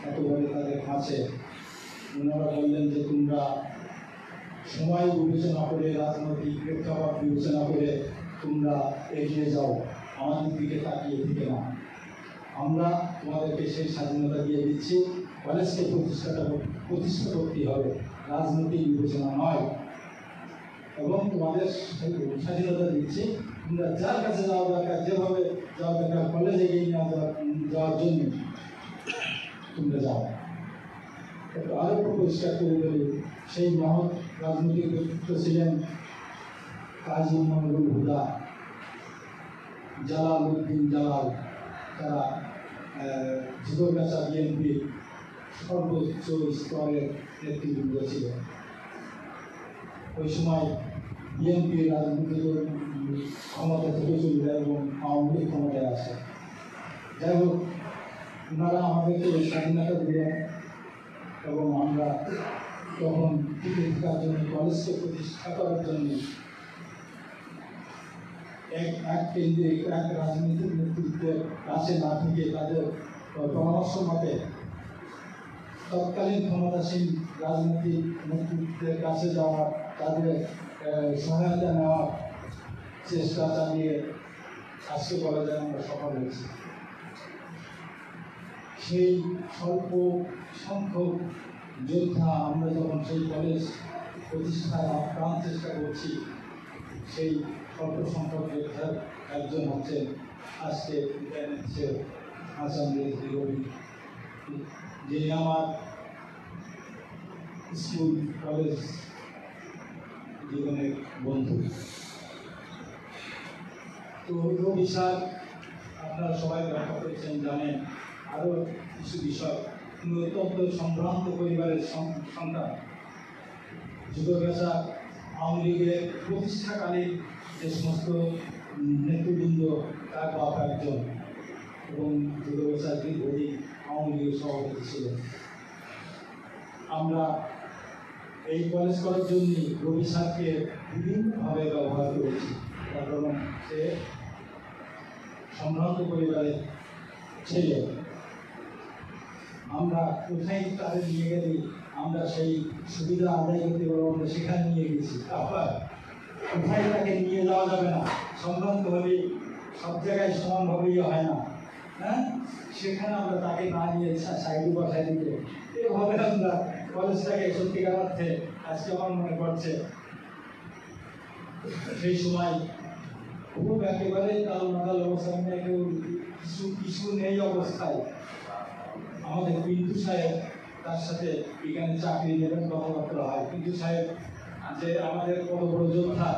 একেবারে তাদের কাছে, ওনারা বললেন যে তোমরা সময় বিবেচনা করে, রাজনৈতিক প্রেক্ষাপট বিবেচনা করে তোমরা এগিয়ে যাও, আমাদের দিকে তাকিয়ে থেকে না। আমরা তোমাদেরকে সেই স্বাধীনতা দিয়ে দিচ্ছি, কলেজকে প্রতিষ্ঠা করতে হবে, রাজনৈতিক বিবেচনা নয়। এবং তোমাদের স্বাধীনতা দিচ্ছি, তোমরা যার কাছে যাওয়া দরকার, যেভাবে যাওয়া দরকার কলেজে এগিয়ে যাওয়ার জন্য তোমরা যাও। আরো পরিষ্কার করে বলি, সেই মহৎ রাজনৈতিক ব্যক্তিত্ব ছিলেন কাজী মনিরুল হুদা, জালালউদ্দিন জালাল, তারা ঝিকরগাছা বিএনপি সর্বোচ্চ স্তরের নেতৃবৃন্দ ছিল। ওই সময় বিএনপি রাজনৈতিক ক্ষমতা থেকে চলে যায় এবং আওয়ামী লীগ ক্ষমতায় আসে। যাই হোক, ওনারা আমাদেরকে স্বাধীনতা দিলেন এবং আমরা তখন টিকে থাকার জন্য, কলেজকে প্রতিষ্ঠা করার জন্য এক কেন্দ্রিক এক রাজনৈতিক নেতৃত্বের কাছে না থেকে তাদের পরামর্শ মতে তৎকালীন ক্ষমতাসীন রাজনৈতিক নেতৃত্বের কাছে যাওয়ার, তাদের সহায়তা নেওয়ার চেষ্টা চালিয়ে আজকে বলা যায় আমরা সফল হয়েছি। সেই স্বল্প সংখ্যক যোদ্ধা আমরা যখন সেই কলেজ প্রতিষ্ঠার আপ্রাণ চেষ্টা করছি, সেই স্বল্প সংখ্যক যোদ্ধার একজন হচ্ছেন আজকে হাসান রবি, যিনি আমার স্কুল কলেজ জীবনের বন্ধু। তো রবি স্যার আপনারা সবাই ব্যাখ্যা করেছেন, জানেন। আরও কিছু বিষয়, তিনি অত্যন্ত সম্ভ্রান্ত পরিবারের সন্তান। ঝিকরগাছা আওয়ামী লীগের প্রতিষ্ঠাকালীন যে সমস্ত নেতৃবৃন্দ, তার বাপ একজন, এবং ঝিকরগাছা দীর্ঘদিন আওয়ামী লীগের সভাপতি ছিলেন। আমরা এই কলেজ করার জন্য রবি স্যারকে বিভিন্নভাবে ব্যবহার করেছি, তার কারণ সে সম্ভ্রান্ত পরিবারের ছেলে। আমরা কোথায় তাদের নিয়ে গেলে আমরা সেই সুবিধা আদায় করতে পারবো, আমরা সেখানে নিয়ে গেছি। আবার কোথায় তাকে নিয়ে যাওয়া যাবে না, সম্ভ্রান্ত হলে সব জায়গায় সমানভাবেই হয় না, হ্যাঁ, সেখানে আমরা তাকে না নিয়ে সাইডে বসায় দিতে, এভাবে আমরা কলেজটাকে সত্যিকার অর্থে আজকে আমার মনে পড়ছে সেই সময় খুব একেবারে তালমাতাল অবস্থা, কিছু নেই অবস্থায় আমাদের পিন্টু সাহেব, তার সাথে এখানে চাকরি নেবেন কথাবার্তা হয়। পিন্টু সাহেব যে আমাদের কত বড় যোদ্ধা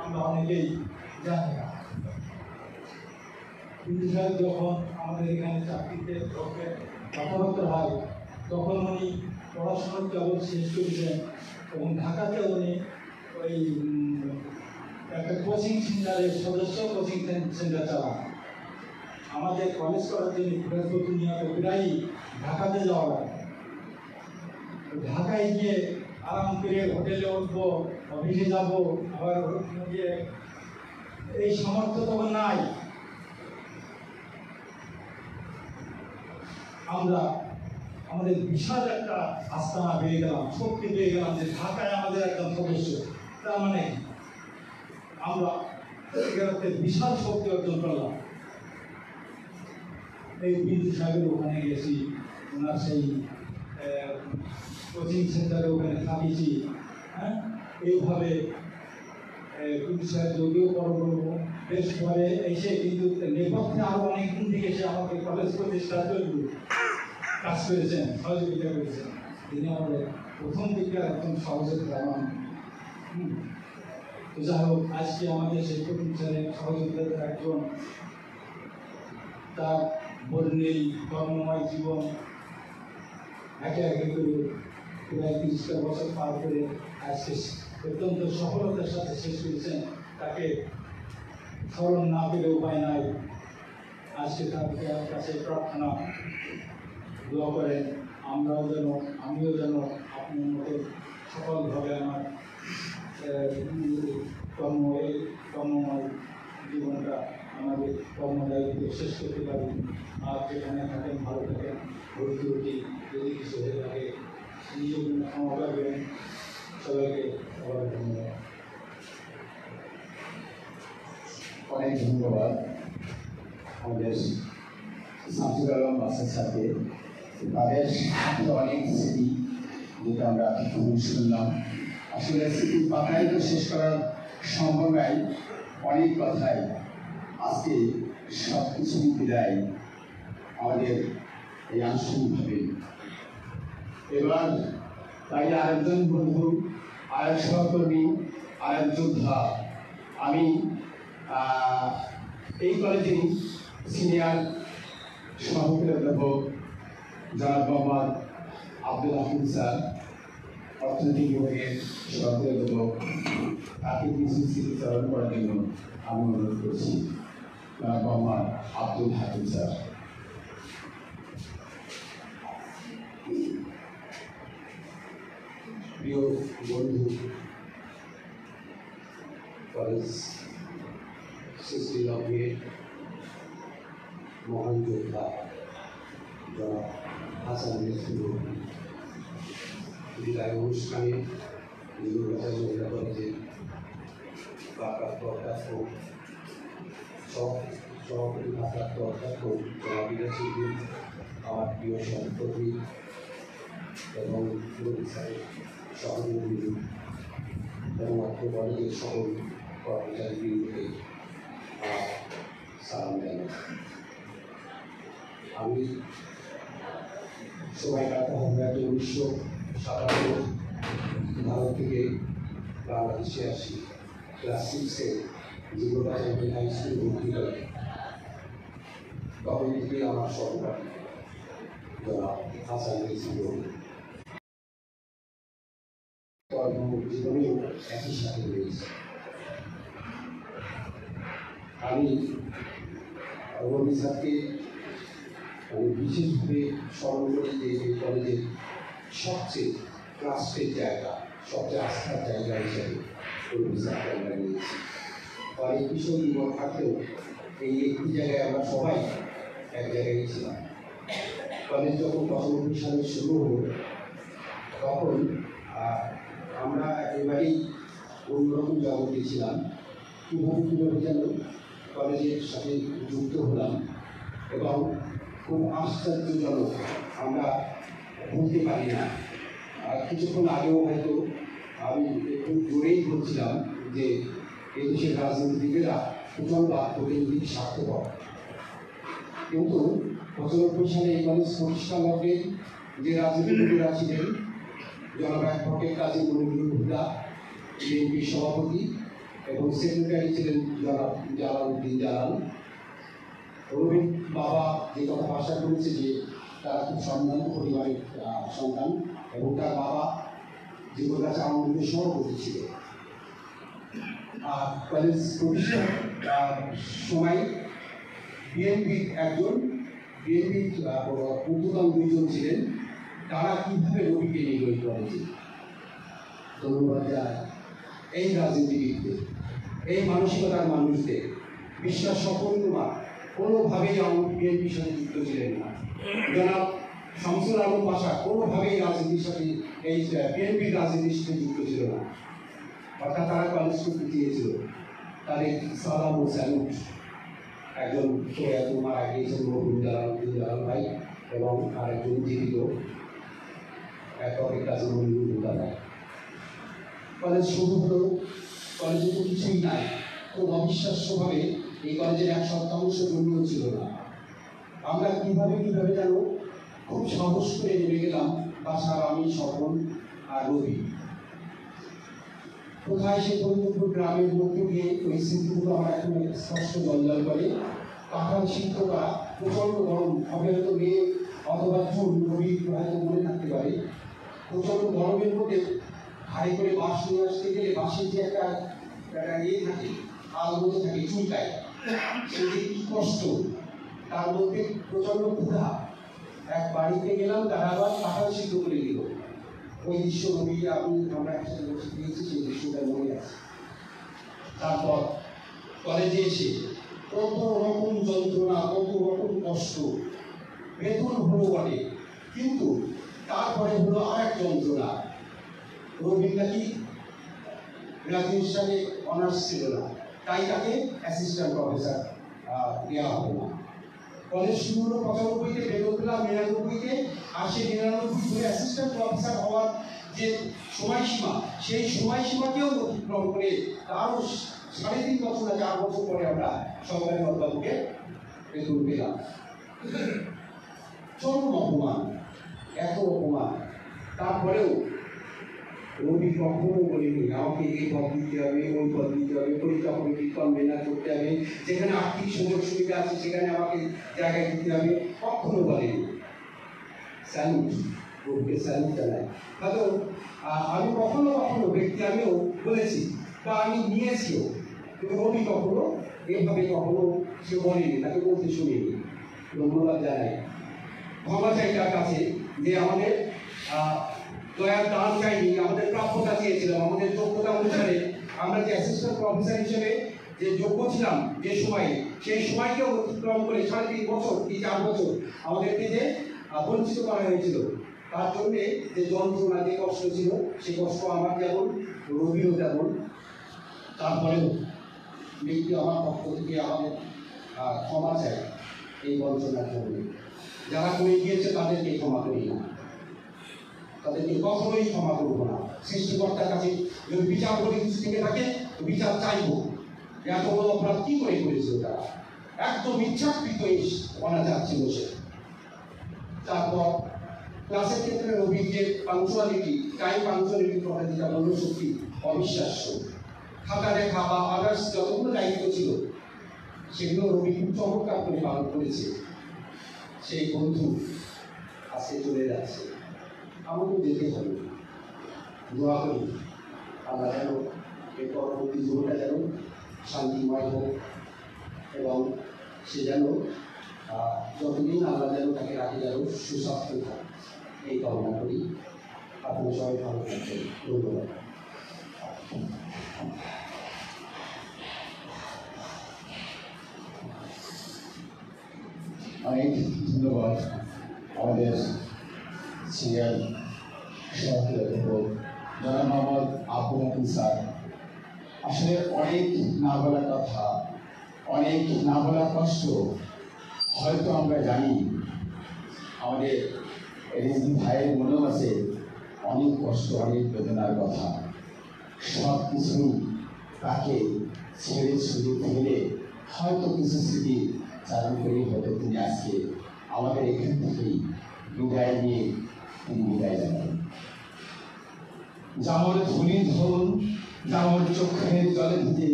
আমরা অনেকেই জানি না। পিন্টু সাহেব যখন আমাদের এখানে চাকরিতে কথাবার্তা হয়, তখন উনি পড়াশোনা কেবল শেষ করেছেন এবং ঢাকাতে উনি ওই একটা কোচিং সেন্টারের সদস্য, কোচিং সেন্টার চালান। আমাদের কলেজ করার জন্য প্রতিনিয়ত প্রায়ই ঢাকাতে যাওয়া লাগে। ঢাকায় গিয়ে আরাম করে হোটেলে উঠবো, অফিসে যাবো, আবার গিয়ে এই সামর্থ্য তখন নাই। আমরা আমাদের বিশাল একটা আস্তানা পেয়ে গেলাম, শক্তি পেয়ে গেলাম যে ঢাকায় আমাদের একজন সদস্য। তার মানে আমরা বিশাল শক্তি অর্জন করলাম। এই বিন্দু সাহেবের ওখানে গেছি, ওনার সেই কোচিং সেন্টারে ওখানে থাকিয়েছি। হ্যাঁ, এইভাবে বিন্দু সাহেব যদিও বড় বড় বেশ পরে এসে কিন্তু নেপথ্যে আরো অনেক দিন থেকে এসে আমাকে কলেজ প্রতিষ্ঠার জন্য কাজ করেছেন, সহযোগিতা করেছেন। তিনি আমাদের প্রথম দিকে একদম সহযোগিতা পান। তো যাই হোক, আজকে আমাদের সেই প্রতিষ্ঠানের সহযোগিতার একজন, তার বর্ণিল কর্মময় জীবন একে একে করে প্রায় 30টা বছর পার করে আজকে অত্যন্ত সফলতার সাথে শেষ করেছেন। তাকে স্মরণ না পেলে উপায় নাই। আজকে তার কাছে প্রার্থনা, দোয়া করেন আমিও যেন আপনার মতো সফলভাবে আমার কর্মময় জীবনটা, আমাদের কর্মদায়িত্ব শেষ করতে পারি। আর যেখানে থাকেন ভালো থাকেন, ভর্তি যদি কিছু হয়ে থাকে নিজের জন্য ক্ষমা করবেন। সবাইকে আবার ধন্যবাদ। অনেক ধন্যবাদ আমাদের শামসুল আলম বাসার সাথে। তাদের সাথে অনেক স্মৃতি যেটা আমরা শুনলাম, আসলে স্মৃতির পাতায় তো শেষ করার সম্ভব নাই, অনেক কথাই। আজকে সব কিছুই বিদায় আমাদের এই আনুষ্ঠানিকভাবে। এবার তাই আরেকজন বন্ধু, আরেক সহকর্মী, আরেক যোদ্ধা, আমি এই কলেজের সিনিয়র সভাপতি অধ্যাপক জনাব মোহাম্মদ আব্দুল হাকিম স্যার, অর্থনৈতিক বিভাগের সভাপতি অধ্যাপক, তাকে কিছু স্মৃতিচারণ করার জন্য আমি অনুরোধ করছি। জনাব মোহাম্মদ আব্দুল হাকিম স্যার। প্রিয় বন্ধু, কলেজ সৃষ্টি লগ্নের মহান যোদ্ধা জনাব হাসান মিস্ত্রি বিদায় অনুষ্ঠানে নির্বাচন মহিলা কলেজের ভারপ্রাপ্ত অধ্যক্ষ, সভাপতি ভারপ্রাপ্ত অধ্যক্ষ জনাব বিদেশিদ্দিন, আমার প্রিয় সহকর্মী এবং সহযোগী এবং অর্থ কলেজের সকল কর্মচারীবৃন্দকে সালাম জানাই। আমি সময় কাটাতে হবে 1957 ভারত থেকে বাংলাদেশে আসি। ক্লাস 6-এ জীবনবাজার হাই স্কুল ভর্তি করে। তখন থেকে আমার সহপাঠী জনাব হাসান মিস্ত্রি কর্মজীবনেও একই সাথে রয়েছে। আমি রবি স্যারকে বিশেষভাবে স্মরণ করি যে এই কলেজের সবচেয়ে ট্রাস্টের জায়গা, সবচেয়ে আস্থার জায়গা হিসাবে রবি স্যারকে আমরা নিয়েছি। অনেক বিষয় জীবন থাকলেও এই একটি জায়গায় আমরা সবাই এক জায়গায় ছিলাম। কলেজ যখন 95 সালে শুরু হলো, তখন আমরা একেবারেই অন্যরকম জগতে ছিলাম। কীভাবে যেন কলেজের সাথে যুক্ত হলাম এবং খুব আশ্চর্যজনক, আমরা বলতে পারি না। কিছুক্ষণ আগেও হয়তো আমি একটু জোরেই বলছিলাম যে এদেশের রাজনীতিবিদেরা প্রচণ্ড আত্মকেন্দ্রিক স্বার্থপর, কিন্তু 95 সালে এই কলেজ প্রতিষ্ঠা লগ্নে যে রাজনীতিবিদেরা ছিলেন, জনাব অ্যাডভোকেট কাজী মনিরুল হুদা বিএনপির সভাপতি এবং সেক্রেটারি ছিলেন জনাব জালালউদ্দিন জালাল। রবির বাবা যে কথা ভাষা করেছে যে তারা খুব সম্ভ্রান্ত পরিবারের সন্তান এবং তার বাবা জীবনগাছা আওয়ামী লীগের সভাপতি ছিল। আর কলেজ প্রতিষ্ঠার সময় বিএনপির ঊর্ধ্বতন 2 জন ছিলেন। তারা কীভাবে রবিকে নিয়ে গই কলেজে। ধন্যবাদ জানাই এই রাজনীতিবিদদের, এই মানসিকতার মানুষদের। বিশ্বাস সফলকুমার কোনোভাবেই বিএনপির সাথে যুক্ত ছিলেন না। জনাব শামসুল আলম বাসা কোনোভাবেই রাজনীতির সাথে, এই বিএনপির রাজনীতির সাথে যুক্ত ছিল না। অর্থাৎ তারা কলেজ করতে চেয়েছিল। তাদের সালাম ও স্যালুট। একজন প্রয়াত মারা গিয়েছেন মরহুম জালালউদ্দিন জালাল ভাই এবং আরেকজন জীবিত অ্যাডভোকেট কাজী মনিরুল হুদা ভাই। কলেজ শুরু হলো, কলেজে তো কিছুই নাই, খুব অবিশ্বাস্যভাবে এই কলেজের 1/7 জমিও ছিল না। আমরা কিভাবে যেন খুব সাহস করে নেমে গেলাম, বাসার আমি, স্বপন আর রবি। কোথায় সে ফরিদপুর গ্রামের মধ্যে দিয়ে ওই স্মৃতিগুলো আমার এখন স্পষ্ট জঞ্জাল করে। পাখাল শিক্ষকরা প্রচণ্ড গরম, হবে হয়তো মে অথবা জুন, রবি হয়তো মনে থাকতে পারে। প্রচণ্ড গরমের মধ্যে ভারী করে বাঁশ নিয়ে আসতে গেলে বাঁশের যে একটা থাকে, আল মধ্যে থাকে, চুলকায়, সেটি কি কষ্ট, তার মধ্যে প্রচণ্ড ক্ষুধা। এক বাড়িতে গেলাম, তারা আবার পাখাল সিদ্ধ করে দিল। ওই দৃশ্য রবি আমরা একসাথে বসে দিয়েছি, সেই দৃশ্যটা মনে আছে। তারপর কলেজে এসে কত রকম যন্ত্রণা, কত রকম কষ্ট। বেতন হলো বটে, কিন্তু তারপরে হলো আর এক যন্ত্রণা। রবি নাকি গ্রাজুয়েশনে অনার্স ছিল না, তাই তাকে অ্যাসিস্ট্যান্ট প্রফেসর দেওয়া হলো না। কলেজ শুরু হলো 95-তে, বেতন পেলাম 99-তে, আর সেই 99 ধরে অ্যাসিস্ট্যান্ট প্রফেসর হওয়ার যে সময়সীমা, সেই সময়সীমাকেও অতিক্রম করে আরও 3.5 বছর না 4 বছর পরে আমরা সরকারি অধ্যাপকে বেতন পেলাম। চরম অপমান, এত অপমান। তারপরেও রবি কখনো বলিনি আমাকে এই পদ দিতে হবে, ওই পদ দিতে হবে, পরীক্ষা কমিটি কনভেনার করতে হবে, যেখানে আর্থিক সুযোগ সুবিধা আছে সেখানে আমাকে জায়গায় দিতে হবে, কখনো বলেনি। স্যালুট, রবিকে স্যালুট জানাই। হয়তো আমি কখনো ব্যক্তি আমিও বলেছি বা আমি নিয়েছিও, কিন্তু রবি কখনো এইভাবে কখনো সে বলেনি, তাকে বলতে শুনিনি। ধন্যবাদ জানাই, ক্ষমা চাই তার কাছে যে আমাদের দয়ার দান চাইনি, আমাদের প্রাপ্যতা চেয়েছিলাম। আমাদের যোগ্যতা অনুসারে আমরা যে অ্যাসিস্ট্যান্ট প্রফেসর হিসেবে যে যোগ্য ছিলাম যে সময়ে, সেই সময়কেও অতিক্রম করে 3.5 বছর কি 4 বছর আমাদেরকে যে বঞ্চিত করা হয়েছিল, তার জন্যে যে যন্ত্রণা, যে কষ্ট ছিল, সেই কষ্ট আমার যেমন, রবিও তেমন। তারপরেও ব্যক্তি আমার পক্ষ থেকে আমাদের ক্ষমা চাই এই বঞ্চনার জন্য। যারা করে গিয়েছে তাদেরকে ক্ষমা করি না, তাদেরকে কখনোই ক্ষমা করবো না। সৃষ্টিকর্তার কাছে যদি বিচার করে কিছু থেকে থাকে, বিচার চাইব। এত বড় অপরাধ কি করে করেছিল তারা, একদম ইচ্ছাকৃত অনাচার ছিল সে। তারপর ক্লাসের ক্ষেত্রে রবির যে পাংচুয়ালিটি, টাইম পাংচুয়ালিটির কথা যেটা বলল, সত্যি অবিশ্বাস্য। খাতা লেখা বা আদার্স যতগুলো দায়িত্ব ছিল সেগুলো রবি খুব চমৎকার করে পালন করেছে। সেই বন্ধু আজকে চলে যাচ্ছে, আমাকেও যেতে হবে। দোয়া করি আমরা যেন এই পরবর্তী জীবনটা যেন শান্তিময় হোক, এবং সে যেন যতদিন আল্লাহ যেন তাকে রাখে যেন সুস্বাস্থ্য থাকে, এই কামনা করি। আপনারা সবাই ভালো থাকবেন। ধন্যবাদ। অনেক ধন্যবাদ আমাদের সিরিয়াল সভাপতি অধ্যাপক জনাব মোহাম্মদ আব্দুল হাকিম স্যার। আসলে অনেক না বলা কথা, অনেক না বলা কষ্ট হয়তো আমরা জানি, আমাদের রিজভি ভাইয়ের মনেও আছে অনেক কষ্ট, অনেক বেদনার কথা। সব কিছুই তাকে ছেড়ে ছুড়ে ফেলে হয়তো কিছু স্মৃতি চালু করে হয়তো তিনি আজকে আমাদের এখান থেকেই বিদায় নিয়ে তিনি বিদায় জানান। যেমন ধুলি ধরুন, যেমন চোখের জলে ভিজে,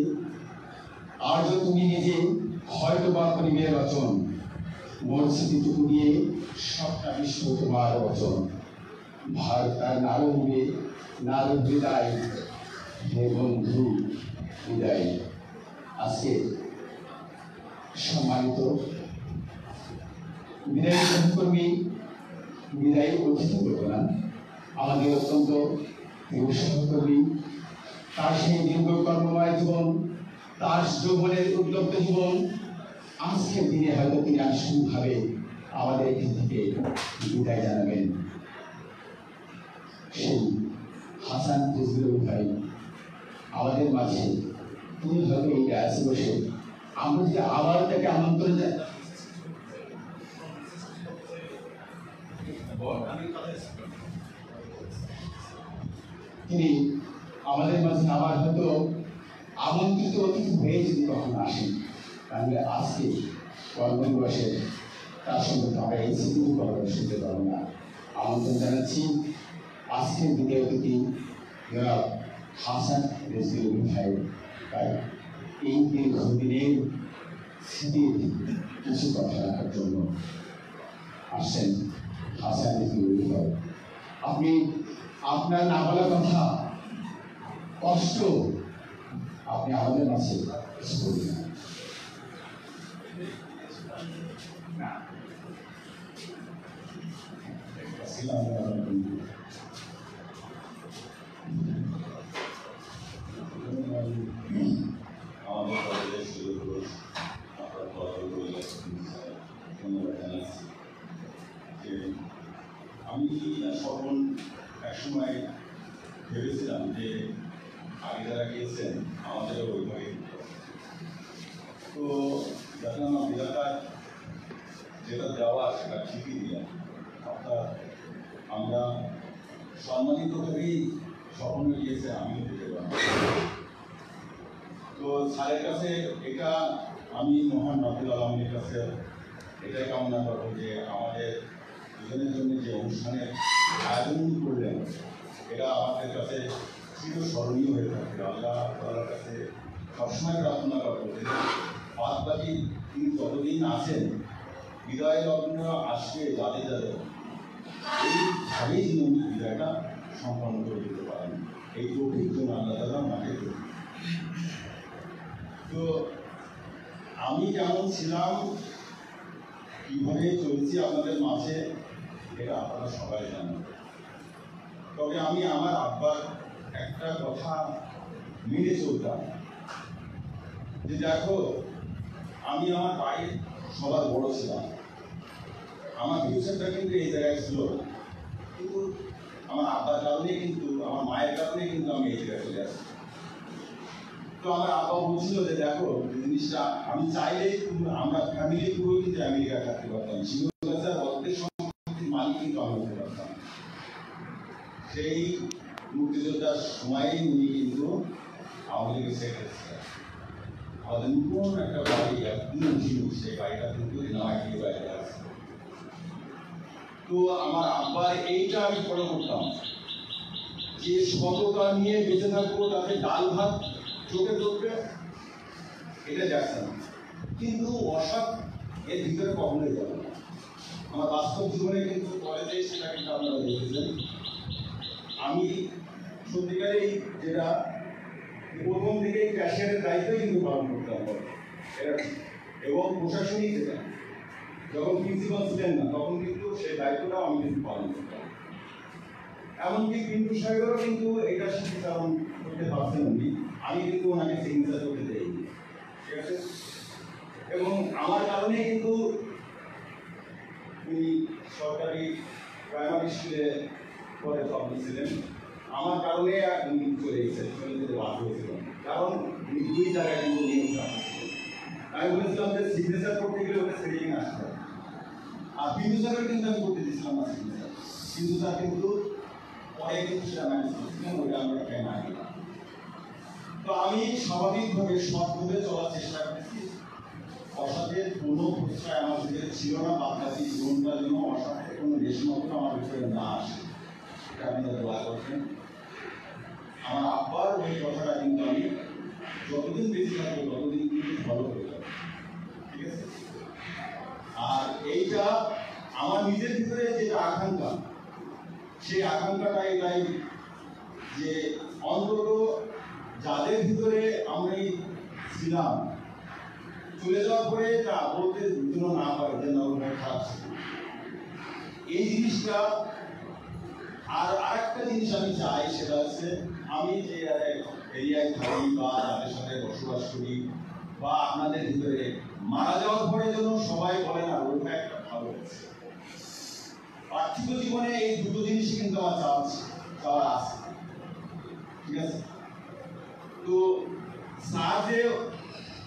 আজও তুমি নিজে হয়তো বা পরিবের রচন, মোর স্মৃতিটুকু দিয়ে সবটা বিশ্ব তোমার বচন। ভারত আর নারো নিবে নারো বিদায়, হে বন্ধু বিদায়। আজকে সম্মানিত বিদায়ী সহকর্মী, বিদায়ী অতিথি করবো না, আমাদের অত্যন্ত প্রিয় সহকর্মী, তার সেই দীর্ঘ কর্মময় জীবন, তার যৌবনের উদ্যক্ত জীবন, আজকের দিনে হয়তো তিনি আনুষ্ঠানিকভাবে আমাদের এখান থেকে বিদায় জানাবেন। সেই হাসান ফজলুল ভাই আমাদের মাঝে, তিনি হয়তো এই ডায়াসে বসে আমরা যদি আবার তাকে আমন্ত্রণ জানাই, তিনি আমাদের মাঝে আবার হয়তো আমন্ত্রিত অতিথি হয়ে যদি কখনো আসেন, তাহলে আজকে কর্মদিবসে তার সঙ্গে আমরা এই স্মৃতি কথা শুনতে পারবো না। আমন্ত্রণ জানাচ্ছি আজকের দ্বিতীয় অতিথি জনাব হাসান রেজবি সাহেব। তাই এই দীর্ঘদিনের স্মৃতির কিছু কথা রাখার জন্য আসছেন হাসান রেজবি সাহেব। আপনি আপনার না বলা কথা, কষ্ট আপনি আমাদের মাঝে বলবেন না। আমাদের কলেজের সুযোগ আপনার ধন্যবাদ জানাচ্ছি যে আমি স্মরণ একসময় ভেবেছিলাম যে আগে যারা গিয়েছেন আমাদেরও ওইভাবে তো যখন আমার বিধাতার যেটা দেওয়া সেটা ঠিকই দিলাম, অর্থাৎ আমরা সম্মানিতভাবেই স্বপ্ন গিয়েছে আমিও দিতে পারবো। তো স্যারের কাছে এটা আমি মহান রাব্বুল আলামিনের কাছে এটাই কামনা করবো যে আমাদের দুজনের জন্য যে অনুষ্ঠানের আয়োজন করলেন এটা আমাদের কাছে চিরস্মরণীয় হয়ে থাকবে। আল্লাহ তাআলার কাছে সবসময় প্রার্থনা করবো যে বাদ বাকি তিনি যতদিন আছেন বিদায় লগ্ন আসবে যাদের যাদের এইভাবেই যিনি উনি বিদায়টা সম্পন্ন করে দিতে পারেন, এই তৌফিক জন্য আল্লাহ তাআলা আমাকে দেন। তো আমি কেমন ছিলাম, কিভাবে চলছি আপনাদের মাঝে, এটা আপনারা সবাই জানেন। তবে আমি আমার আব্বার একটা কথা মেনে চলতাম যে দেখো আমি আমার বাড়ির সবার বড় ছিলাম, আমার ফিউচারটা কিন্তু এই জায়গায় ছিল, কিন্তু আমার আব্বার কারণে কিন্তু আমার মায়ের কারণে কিন্তু আমি এই জায়গায় চলে আসি। তো আমার আব্বা বলছিল যে দেখো জিনিসটা আমি চাইলে আমরা ফ্যামিলি পুরো কিন্তু আমেরিকায় থাকতে পারতাম, শিবগাছার অর্ধেক সম্পত্তির মালিক কিন্তু আমি হতে পারতাম। সেই মুক্তিযোদ্ধার সময়েই উনি কিন্তু আওয়ামী লীগের সেক্রেটারি, আমাদের নতুন একটা বাড়ি একদম ছিল, সেই বাড়িটা কিন্তু নামাকি বাড়ি আছে। তো আমার আব্বার এইটা আমি ফলো করতাম যে সততা নিয়ে বেঁচে থাকবো, তাতে ডাল ভাত চোখে চোখে এটা দেখছেন, কিন্তু অসৎ এর ভিতরে কখনোই যাবে না। আমার বাস্তব জীবনে কিন্তু কলেজে সেটা কিন্তু আপনারা দেখেছেন। আমি সত্যিকারেই যেটা প্রথম দিকে ক্যাশিয়ারের দায়িত্বই কিন্তু পালন করতাম এটা, এবং প্রশাসনিক যেটা যখন প্রিন্সিপাল ছিলেন না তখন কিন্তু সেই দায়িত্বটাও আমি কিন্তু পালন করতাম। এমনকি পিন্টু সাহেবেরও কিন্তু এটা শিক্ষাচারণ করতে পারছেন উনি, আমি কিন্তু ওনাকে সিগনেচার করতে দেইনি, ঠিক আছে। এবং আমার কারণে কিন্তু উনি সরকারি প্রাইমারি স্কুলে পরে ছাত্র ছিলেন, আমার কারণে উনি চলে গেছেন, চলে যেতে বাধ্য হয়েছিলেন, কারণ উনি দুই জায়গায় কিন্তু নিয়োগ পাচ্ছিলেন। আমি বলেছিলাম যে সিগনেচার করতে গেলে ওটা সেটিং আসতে হবে, আর বিন্দু স্যারের কিন্তু আমি করতে দিয়েছিলাম না সিগনেচার, বিন্দু স্যার কিন্তু পরে কিন্তু সেটা ম্যানেজ করছিলেন, ওটা আমরা ট্রেন আগে। তো আমি স্বাভাবিকভাবে সৎভাবে চলার চেষ্টা করেছি, অসতের কোনো প্রশ্রয় আমার ভিতরে ছিল না, বাকি জীবনটার জন্য অসতের কোনো রেশমাত্র আমার ভিতরে না আসে, এটা আপনারা দোয়া করছেন। আমার আব্বার ওই কথাটা কিন্তু আমি যতদিন বেশি থাকবো ততদিন কিন্তু ফলো করে যাবো, ঠিক আছে। আর এইটা আমার নিজের ভিতরে যেটা আকাঙ্ক্ষা, সেই আকাঙ্ক্ষাটা এটাই যে অন্তত যাদের ভিতরে আমরা ছিলাম চলে যাওয়ার পরে তা বলতে যেন না পারে যে না ওটা খারাপ ছিল, এই জিনিসটা। আর আরেকটা জিনিস আমি চাই, সেটা হচ্ছে আমি যে এরিয়ায় থাকি বা যাদের সাথে বসবাস করি বা আপনাদের ভিতরে মারা যাওয়ার পরে যেন সবাই বলে না ওটা একটা ভালো হচ্ছে। পার্থিব জীবনে এই দুটো জিনিসই কিন্তু আমার চাওয়ার আছে, ঠিক আছে। তো স্যার যে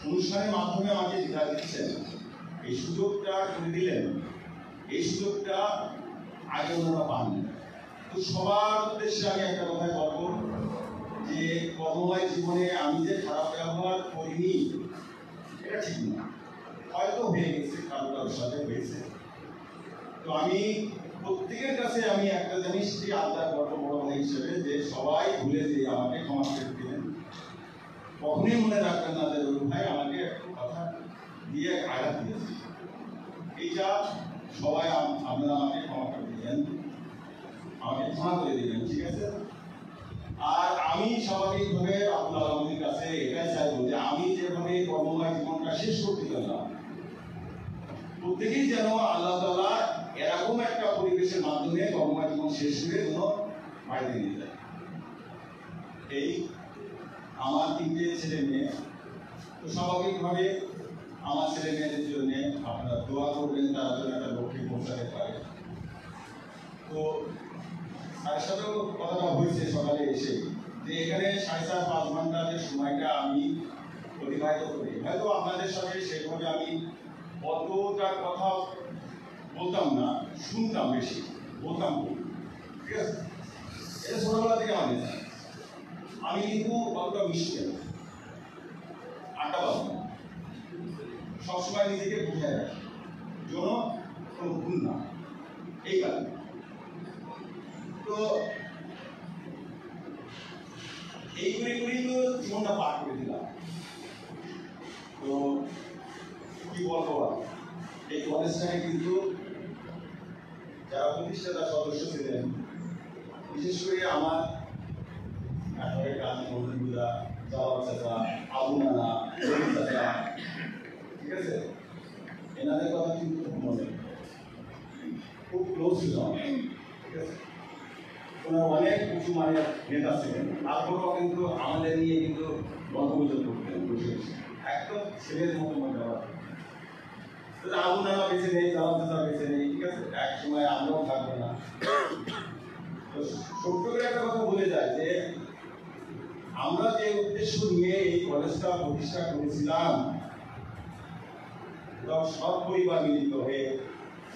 অনুষ্ঠানের মাধ্যমে আমাকে বিদায় দিচ্ছেন, এই সুযোগটা করে দিলেন, এই সুযোগটা আগে ওনারা পাননি। তো সবার উদ্দেশ্যে আমি একটা কথাই বলবো যে কর্মময় জীবন জীবনে আমি যে খারাপ ব্যবহার করিনি এটা ঠিক না, হয়তো হয়ে গেছে, কারোর সাথে হয়েছে। তো আমি প্রত্যেকের কাছে আমি একটা জিনিস আলাদা করবো বড় ভাই হিসেবে, যে সবাই ভুলে যে আমাকে ক্ষমা করে দিলেন, কখনই মনে রাখবেন না যে রবি ভাই আমাকে একটু কথা দিয়ে আঘাত দিয়েছে। এইটা সবাই আপনারা আমাকে ক্ষমা করে দিলেন, আমাকে ক্ষমা করে দিলেন, ঠিক আছে? আর আমি স্বাভাবিকভাবে আপনার আমাদের কাছে এটাই চাইবো যে আমি যেভাবে কর্মময় জীবনটা শেষ করতে গেলাম, প্রত্যেকেই যেন আল্লাহ তাআলা এরকম একটা পরিবেশের মাধ্যমে কর্মময় জীবন শেষ করে যেন বাড়িতে নিয়ে যায়। এই আমার 3টে ছেলে মেয়ে, তো স্বাভাবিকভাবে আমার ছেলে মেয়েদের জন্য আপনারা দোয়া করবেন, তারা যেন একটা লক্ষ্যে পৌঁছাতে পারে। তো তার সাথেও কথাটা হয়েছে সকালে এসে, যে এখানে 4.5 ঘন্টা যে সময়টা আমি অতিবাহিত করি, হয়তো আপনাদের সাথে সেভাবে আমি অতটা কথা বলতাম না, শুনতাম বেশি, বলতাম, ঠিক আছে? এটা ছোটবেলা থেকে আমাদের আমি কিন্তু অতটা মিশতে না, আড্ডা বাজব না, সবসময় নিজেকে বুঝায় রাখি যেন কোনো ভুল না, এই কারণে। তো এই করে করেই তো জীবনটা পার করে দিলাম। তো কি বলবো, এই কলেজটাকে কিন্তু যারা প্রতিষ্ঠাতা সদস্য ছিলেন, বিশেষ করে আমার বন্ধুরা, জাওয়াল চাচা, আবু নানা, চাচা, ঠিক আছে, এনাদের কথা কিন্তু মনে খুব ক্লোজ ছিল আমার, ঠিক আছে? ওনার অনেক কিছু মানে নেতা ছিলেন, তারপরেও কিন্তু আমাদের নিয়ে কিন্তু গল্পগুজব করতেন বসে বসে, একদম ছেলের মতো মনে হয়। আবু নানা বেছে নেই, জাওয়াল চাচা বেছে নেই, ঠিক আছে, এক সময় আমরাও থাকবো না। তো ছোট্ট করে একটা কথা বলে যায় যে আমরা যে উদ্দেশ্য নিয়ে এই কলেজটা প্রতিষ্ঠা করেছিলাম, সব পরিবার মিলিত হয়ে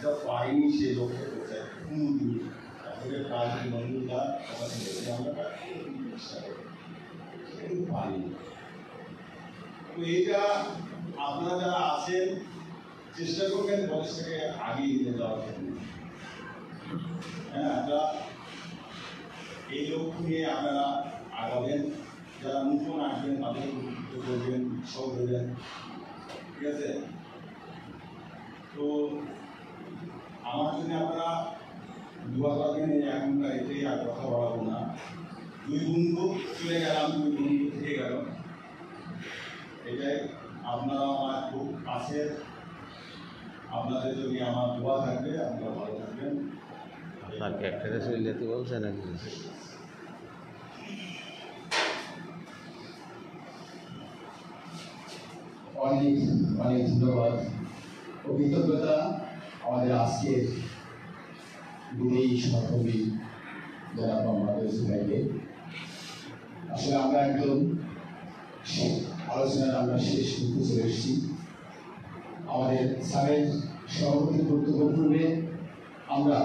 যা পাইনি সে লক্ষ্যে পৌঁছায় আসলে কাজ মন্দিরটা আমরা পাইনি। তো এইটা আপনারা যারা আছেন চেষ্টা করবেন কলেজটাকে আগিয়ে নিয়ে যাওয়ার জন্য। হ্যাঁ, আমরা এই লক্ষ্য নিয়ে আপনারা আগাবেন, যারা নতুন আসবেন তাদের করবেন, উৎসাহ দেবেন, ঠিক আছে? তো আমার জন্য আপনারা দোয়া করবেন। এখনকার এতেই আর কথা বলাবো না, 2 বন্ধু চলে গেলাম, 2 বন্ধু থেকে গেল, এটাই। আপনারা আমার খুব কাছের, আপনাদের জন্য আমার দোয়া থাকবে, আপনারা ভালো থাকবেন। আপনাকে একটা চলে যেতে বলছে নাকি? অনেক অনেক ধন্যবাদ ও কৃতজ্ঞতা আমাদের আজকের বিদেয়ী সহকর্মী যারা আমাদের ভাইকে। আসলে আমরা একদম আলোচনার আমরা শেষ করতে চলে এসেছি। আমাদের স্যারের সভাপতি বক্তব্য পূর্বে আমরা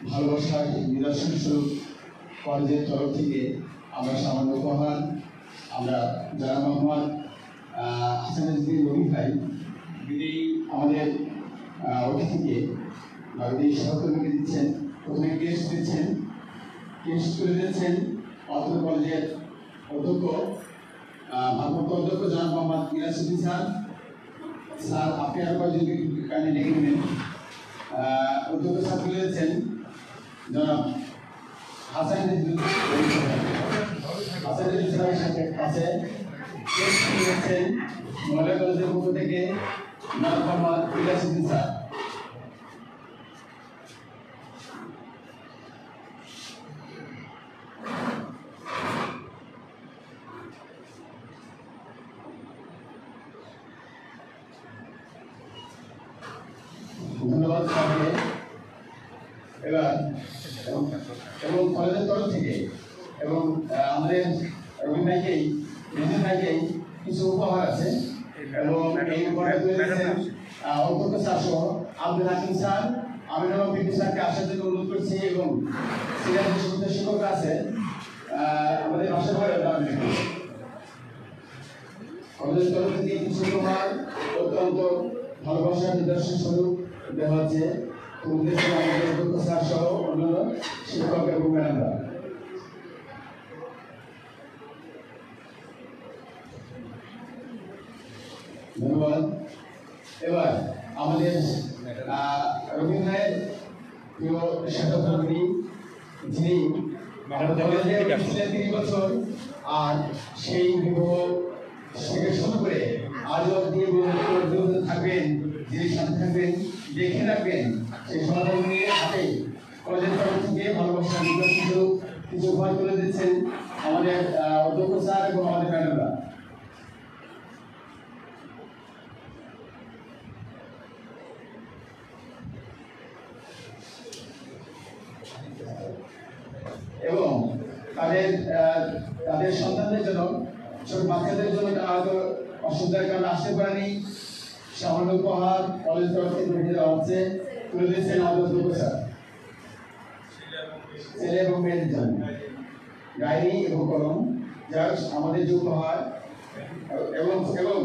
ভালোবাসার নিদর্শন স্বরূপ কলেজের তরফ থেকে আমরা সামান্য উপহার আমরা যারা মোহাম্মদ হাসানুদ্দিন রবি ভাই বিদেয়ী আমাদের অতিথিকে বা বিদেয়ী সহকর্মীকে দিচ্ছেন। প্রথমে কেস্ট দিচ্ছেন, কেস্ট করে দিচ্ছেন অত্র কলেজের অধ্যক্ষ ভারপ্রাপ্ত অধ্যক্ষ জনাব মোহাম্মদ মিরাজউদ্দিন স্যার। স্যার আপনি আরো কয়েকজনকে কানে ডেকে নেবেন। অধ্যক্ষ স্যার তুলে দিচ্ছেন জনাব হাসানুদ্দিন স্যারের সাথে আছে মহিলা কলেজের পক্ষ থেকে জনাব মোহাম্মদ মিরাজউদ্দিন স্যার। ধন্যবাদ স্যারকে। এবার এবং কলেজের তরফ থেকে এবং আমাদের রবি ভাইকেই রিজু ভাইকেই কিছু উপহার আছে এবং এই উপহার তুলে দিয়েছেন অধ্যক্ষ স্যার সহ আব্দুল হাকিম স্যার। আমি পিপি স্যারকে আসার জন্য অনুরোধ করছি এবং সিনিয়র যে শিক্ষক আছে আমাদের ভাষা আমাদের তরফ থেকে কিছু তোমার অত্যন্ত ভালোবাসার নিদর্শন স্বরূপ দেওয়া হচ্ছে। তোমাদের আমাদের অধ্যক্ষ স্যার সহ অন্যান্য শিক্ষক এবং ম্যাডামরা। ধন্যবাদ। এবার আমাদের রবি ভাইয়ের প্রিয় সহকর্মী যিনি ৩ বছর আর সেই বিবাহ থেকে শুরু করে আজ অব্দি থাকবেন, যিনি সাথে থাকবেন, দেখে রাখবেন, সেই সহকর্মীর হাতে কলেজের তরফ থেকে ভালোবাসা কিছু উপহার তুলে দিচ্ছেন আমাদের অধ্যক্ষ স্যার এবং আমাদের ম্যাডামরা। এবং তাদের সন্তানদের জন্য, ছোট বাচ্চাদের জন্য হয়তো অসুবিধার কারণে আসতে পারেনি, সামান্য উপহার কলেজ তরফ থেকে ভেঙে দেওয়া হচ্ছে, তুলে দিচ্ছেন আমাদের অধ্যক্ষ স্যার। ছেলে এবং মেয়েদের জন্য ডায়েরি এবং কলম, যা আমাদের যে উপহার, এবং এবং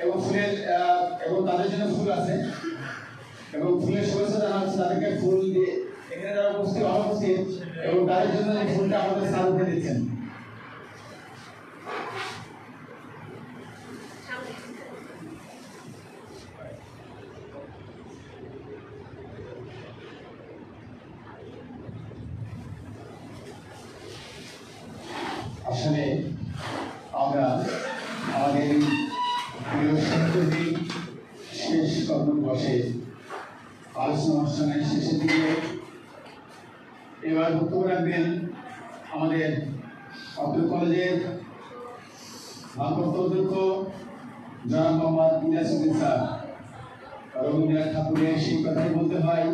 এবং ফুলের এবং তাদের জন্য ফুল আছে এবং ফুলের শুভেচ্ছা জানা হচ্ছে তাদেরকে ফুল দিয়ে এখানে যারা অনুপস্থিত এবং তাদের জন্য এই ফুলটা আমাদের স্যার উঠে দিচ্ছেন। আসলে আমরা আমাদের প্রিয় সহকর্মী শেষ কর্মদিবসে আলোচনা অনুষ্ঠানের শেষের দিকে এবার বক্তব্য রাখবেন আমাদের আব্দুল কলেজের ভারপ্রাপ্ত অধ্যক্ষ জনাব মোহাম্মদ ইলিয়াসউদ্দিন স্যার। রবীন্দ্রনাথ ঠাকুরের সেই কথাই বলতে হয়,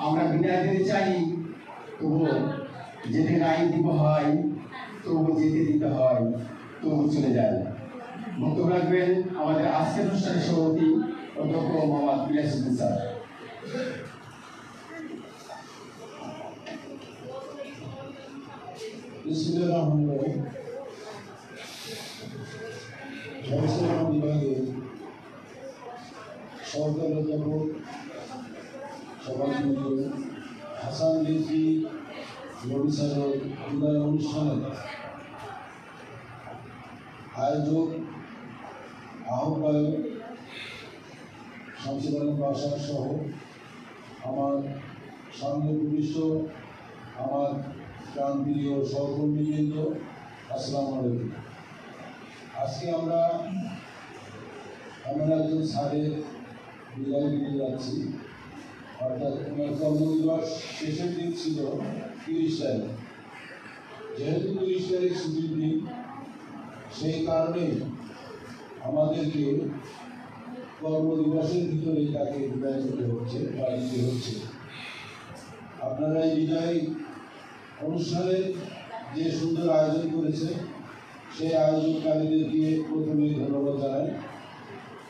আমরা বিদায় দিতে চাই তবুও যেতে নাই দিব হয়, তবু যেতে দিতে হয়, তবু চলে যায়। বক্তব্য রাখবেন আমাদের আজকের অনুষ্ঠানের সভাপতি অধ্যক্ষ মোহাম্মদ ইলিয়াসউদ্দিন স্যার। ব্যবস্থাপনা বিভাগে সরকারি অধ্যাপক সভাপতি হাসান রিজভী রবি স্যারের বিদায় অনুষ্ঠানের আয়োজক আহ্বায়ক শামসুল আলম বাসার সহ আমার সামনে উপবিষ্ট আমার প্রাণপ্রিয় সহকর্মীবৃন্দ, আসসালামু আলাইকুম। আজকে আমরা এমন একজন স্যারের বিদায় নিতে যাচ্ছি, অর্থাৎ ওনার কর্মদিবস শেষের দিন ছিল 30 তারিখ। যেহেতু 30 তারিখ ছুটির দিন, সেই কারণেই আমাদেরকে কর্মদিবসের ভিতরে তাকে বিদায় নিতে হচ্ছে বা দিতে হচ্ছে। আপনারা এই বিদায় অনুষ্ঠানের যে সুন্দর আয়োজন করেছে, সেই আয়োজনকারীদেরকে প্রথমেই ধন্যবাদ জানাই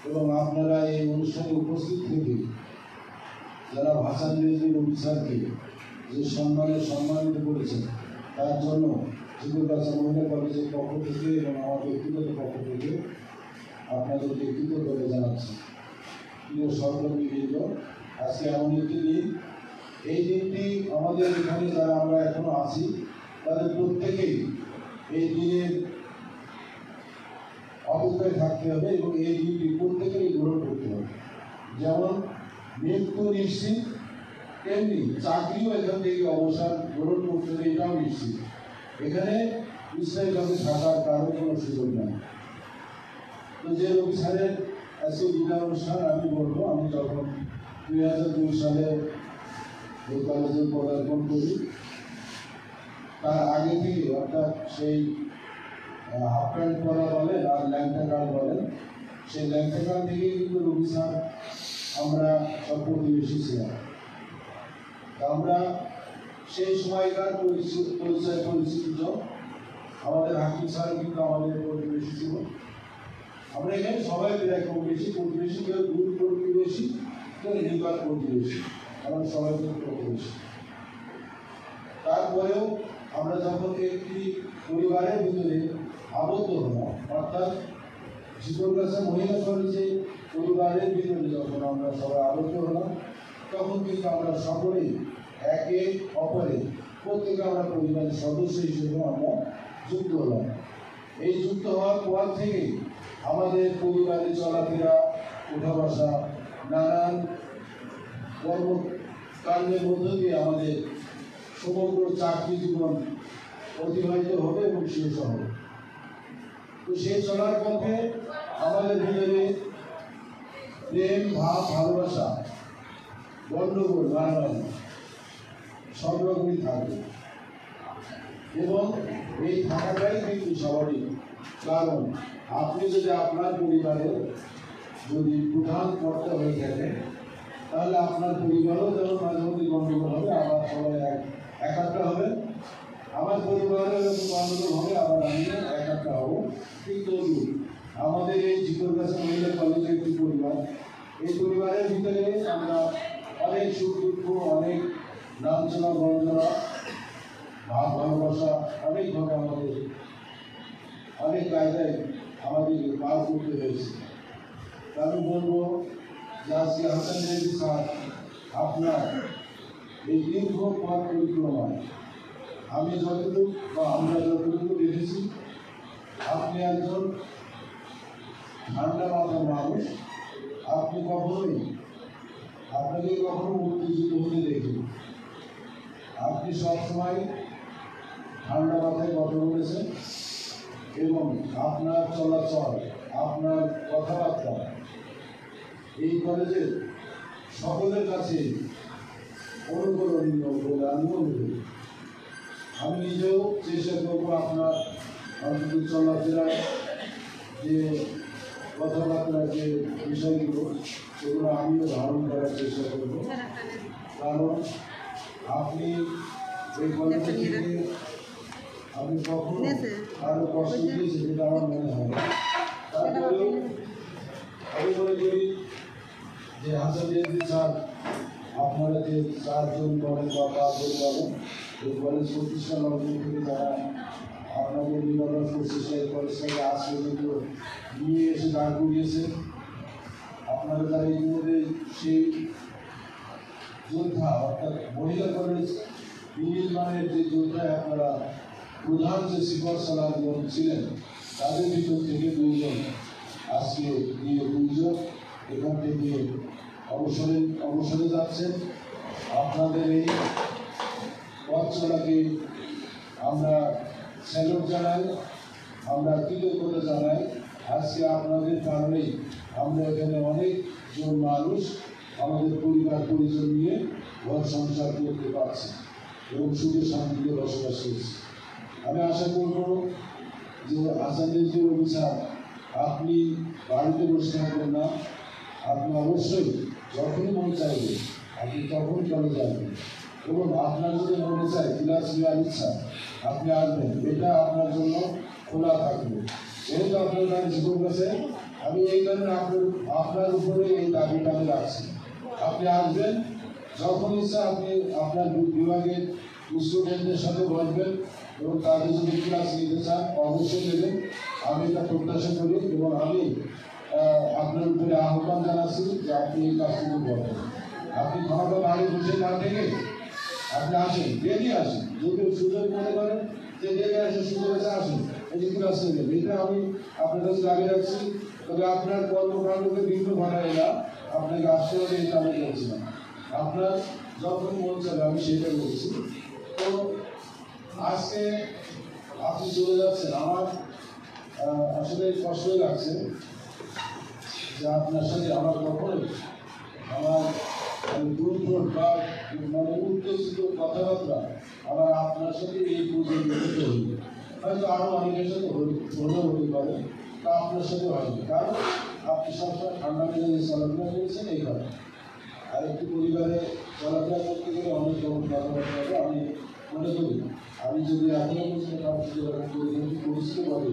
এবং আপনারা এই অনুষ্ঠানে উপস্থিত থেকে যারা হাসান রিজভী রবি স্যারকে যে সম্মানিত করেছেন, তার জন্য যুবকাছা মহিলা কলেজের পক্ষ থেকে এবং আমার ব্যক্তিগত পক্ষ থেকে আপনাদেরকে কৃতজ্ঞতা জানাচ্ছি। প্রিয় সহকর্মীবৃন্দ, আজকে এমন একটি দিন, এই দিনটি আমাদের এখানে যারা আমরা এখনো আছি তাদের প্রত্যেকেই এই দিনের অপেক্ষায় থাকতে হবে এবং এই দিনটি প্রত্যেকেরই গ্রহণ করতে হবে। যেমন মৃত্যু নিশ্চিত, তেমনি চাকরিও এখান থেকে অবসর গ্রহণ করতে হবে, এটাও নিশ্চিত। এখানে বিশ্রামভাবে থাকার কারো কোনো সুযোগ নেই। তো যে রবি স্যারের আজকে বিদায় অনুষ্ঠান আমি বলবো, আমি যখন 2002 সালে এই কলেজে পদার্পণ করি, তার আগে থেকে অর্থাৎ সেই হাফ প্যান্ট পরা বলেন আর ল্যাংটা কার্ড বলেন, সেই ল্যাংটা কার্ড থেকে কিন্তু রবি স্যার আমরা সব প্রতিবেশী ছিলাম। আমরা সেই সময়কার পরিচিত আমাদের হাকিম স্যার কিন্তু আমাদের প্রতিবেশী ছিল। আমরা এখানে সবাই প্রায় কম বেশি প্রতিবেশী, কেউ দূর প্রতিবেশী, কেউ নিকট প্রতিবেশী, আমরা সবাই প্রতিবেশী। তারপরেও আমরা যখন একটি পরিবারের ভিতরে আবদ্ধ হলাম, অর্থাৎ জীবনগাছা মহিলা কলেজে পরিবারের ভিতরে যখন আমরা সবাই আবদ্ধ হলাম, তখন কিন্তু আমরা সকলেই একে অপরে প্রত্যেকে আমরা পরিবারের সদস্য হিসেবে আমরা যুক্ত হলাম। এই যুক্ত হওয়ার পর থেকে আমাদের পরিবারে চলাফেরা, উঠা বসা, নানান কর্মকাণ্ডের মধ্য দিয়ে আমাদের সমগ্র চাকরি জীবন অতিবাহিত হবে এবং শেষ হবে। তো সেই চলার পথে আমাদের ভিতরে প্রেম, ভাব, ভালোবাসা, গণ্ডগোল, মারামারি সব রকমই থাকবে এবং এই থাকাটাই কিন্তু স্বাভাবিক। কারণ আপনি যদি আপনার পরিবারের যদি প্রধান কর্তা হয়ে থাকেন, তাহলে আপনার পরিবারও যেমন মাঝে মধ্যে গণ্ডগোল হবে, আবার সবাই একাত্রা হবে। আমার পরিবারের গণ্ডগোল হবে, আবার আমি একাত্রা হব। কিন্তু আমাদের এই জীবনগাছা মহিলা কলেজে একটি পরিবার, এই পরিবারের ভিতরে আমরা অনেক সুখ দুঃখ, অনেক লাঞ্ছনা বঞ্চনা, ভাব ভালোবাসা অনেকভাবে আমাদের অনেক কায়দায় আমাদেরকে পার করতে হয়েছে। আমি বলবো যে আজকে হাসান মেহেদী স্যার আপনার এই দীর্ঘ পথ পরিক্রমায় আমি যতটুকু বা আমরা যতটুকু দেখেছি, আপনি একজন ঠান্ডা মাথার মানুষ। আপনি আপনাকে কখনো উত্তেজিত হতে দেখি। আপনি সবসময় ঠান্ডা মাথায় কথা বলেছেন এবং আপনার চলাচল, আপনার কথাবার্তা এই কলেজের সকলের কাছে অনুকরণীয় বলে আমি মনে করি। আমি নিজেও চেষ্টা করবো আপনার অন্তত চলাফেরায় যে কথাবার্তার যে বিষয়গুলো, সেগুলো আমিও ধারণ করার চেষ্টা করব। কারণ আপনি এই কলেজে থেকে আপনি কখনো আরো কষ্ট দিয়েছে, যেটা আমার মনে হয়। তারপরেও আমি মনে করি যে হাসান মেহেদী স্যার আপনারা যে 4 জন বলেন বা 5 জন বলেন, এই কলেজ প্রতিষ্ঠা লগ্ন থেকে যারা আপনাদের নির্বাচন প্রচেষ্টা এই কলেজটাকে আজ পর্যন্ত নিয়ে এসে দাঁড় করিয়েছে, আপনারা যারা ইতিমধ্যে সেই যোদ্ধা, অর্থাৎ মহিলা কলেজ নির্মাণের যে যোদ্ধায় আপনারা প্রধান যে শিখর সালাম ছিলেন, তাদের ভিতর থেকে 2 জন আজকে নিয়ে 2 জন এখান থেকে অবসরে যাচ্ছেন। আপনাদের এই পথ চলাকে আমরা স্যালুট জানাই, আমরা কৃতজ্ঞতা জানাই। আজকে আপনাদের কারণেই আমরা এখানে অনেকজন মানুষ আমাদের পরিবার পরিজন নিয়ে ঘর সংসার করতে পারছি এবং সুখে শান্তিতে বসবাস করছি। আমি আশা করব যে হাসানের যে অভিযান, আপনি বাড়িতে বসে থাকবেন না, আপনি অবশ্যই যখনই মন চাইবে আপনি তখন কলেজে আসবেন এবং আপনার যদি মনে চায় ক্লাস নেওয়ার ইচ্ছা, আপনি আসবেন। এটা আপনার জন্য খোলা থাকবে। যেহেতু আপনার কাছে জীবন গেছে, আমি এই কারণে আপনার উপরে এই দাবিটা আমি রাখছি। আপনি আসবেন যখন ইচ্ছা, আপনি আপনার বিভাগের স্টুডেন্টদের সাথে বসবেন এবং তাদের যদি ক্লাস নিতে চান অবশ্যই নেবেন। আমি এটা প্রত্যাশা করি এবং আমি আপনার উপরে আহ্বান জানাচ্ছি যে আপনি এই কাজটি করবেন। আপনি ঘন্টা বাড়ি বসে না থেকে আপনি আসেন, ডেলি আসেন। যদি সুযোগ মনে করেন যে ডেলি আসে, সুযোগ আছে আসেন, এই ক্লাস নেবেন। এটা আমি আপনার কাছে দাবি রাখছি। তবে আপনার কর্মকাণ্ডকে বিঘ্ন ঘটায় না, আপনাকে আসতে হবে এটা আমি বলছিলাম। আপনার যখন মন চাবে আমি সেটাই বলছি। তো আজকে আপনি চলে যাচ্ছেন, আমার আসলে কষ্টই লাগছে যে আপনার সাথে আমার কখনোই আমার দুর্ভোগ বা মানে উত্তেজিত কথাবার্তা আবার আপনার সাথে এই পর্যন্ত হতে হইবে। হয়তো আরও অনেকের সাথে হলেও হতে পারে, তা আপনার সাথে হয়নি। কারণ আপনি সবসময় ঠান্ডা মেজাজে চলাফেরা করেছেন এই কারণে। আর একটি পরিবারে চলাফেরা করতে গেলে অনেক রকম কথাবার্তা হবে। আমি মনে করি আমি যদি এখনো পর্যন্ত কারোর সাথে পরিচিত বলে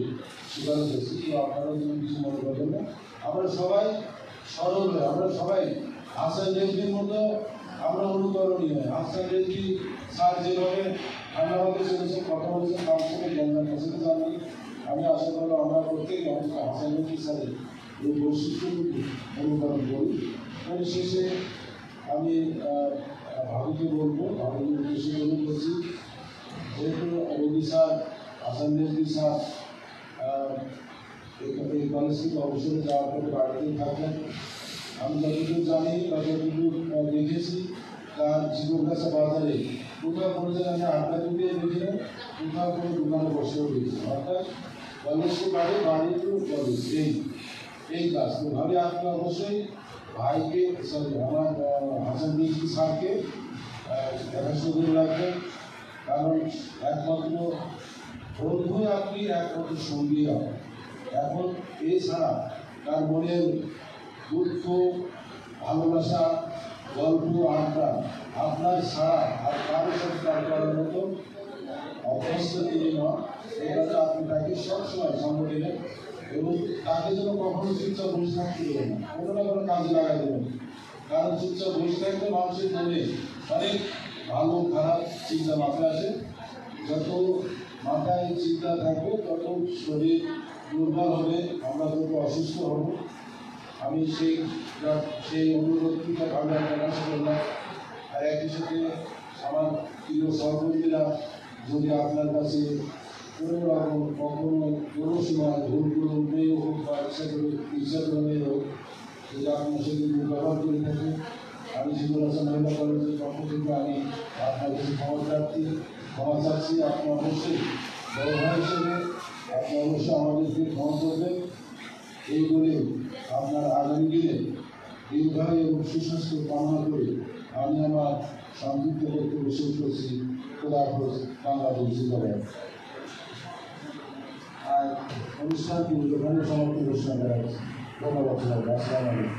স্বীকার করেছি, তো আপনারা যদি কিছু মনে করবেন না। আমরা সবাই সরল হয়ে, আমরা সবাই হাসান মেহেদীর মতো আমরা অনুকরণীয়। হাসান মেহেদী স্যার যেভাবে ঠান্ডাভাবে চলেছেন, কথা বলছেন, কারোর সঙ্গে জ্ঞান পছন্দ জানি, আমি আশা করবো আমরা প্রত্যেকে আমাদের হাসান স্যারের এই বৈশিষ্ট্যগুলি অনুকরণ করি। শেষে আমি ভাবিকে বলবো, ভাবিকে উদ্দেশ্যে বলছি, যেহেতু রবি স্যার, হাসান রেজভি স্যার এই কলেজ থেকে অবসরে যাওয়ার পরে বাড়িতেই থাকলেন। আমি যতটুকু জানি বা যতটুকু দেখেছি, তার জীবনগাছা বাজারে কোথাও কোনো জায়গায় আমি আড্ডা দিতে দেখি, কোথাও কোনো দোকানে বসেও দেখি। অর্থাৎ কলেজকে বাড়ি, বাড়ি টু কলেজ, এই কাজ। তো ভাবি আপনি অবশ্যই ভাইকে, সরি আমার হাসান রেজভি স্যারকে দেখাশোনা করে রাখবেন, কারণ একমাত্র বন্ধুই আপনি, একমাত্র সঙ্গী হবেন। এখন এছাড়া তার মনের দুঃখ, ভালোবাসা, গল্প, আড্ডা আপনার ছাড়া আর কারোর সাথে তার করার মতো অভ্যস্ত তিনি নন। এটাতে আপনি তাকে সবসময় সঙ্গে দেবেন এবং তাকে যেন কখনো চুপচাপ বসে থাকতে দেবেন না, কোনো না কোনো কাজে লাগাই দেবেন। কারণ চুপচাপ বসে থাকলে মানুষের মনে অনেক ভালো খারাপ চিন্তা মাথায় আসে। যত মাথায় চিন্তা থাকবে তত শরীর দুর্বল হবে, আমরা তত অসুস্থ হব। আমি সেই অনুরোধটা ভাবে আপনার কাছে করলাম। আর একই সাথে আমার প্রিয় সহকর্মীরা যদি আপনার কাছে কোনো রকম কখনো কোনো সময় ভুল করে হোক বা ইচ্ছা করে হোক, যদি আপনার সাথে ব্যবহার করে থাকি, আমি জীবন হাসান মহিলা কলেজের পক্ষ থেকে আমি আপনার কাছে ক্ষমা চাচ্ছি। আপনি অবশ্যই বড় ভাই হিসেবে আপনি অবশ্যই আমাদেরকে ক্ষমা করবেন। এই বলে আপনার আগামী দিনে দীর্ঘায়ু এবং সুস্বাস্থ্য কামনা করে আমি আমার সংক্ষিপ্ত বক্তব্য শেষ করছি। খোদাহাফেজ, বাংলাদেশ জিন্দাবাদ। আর অনুষ্ঠানটি ওখানে সমাপ্তি ঘোষণা করা হয়েছে। ধন্যবাদ। আসসালামু আলাইকুম।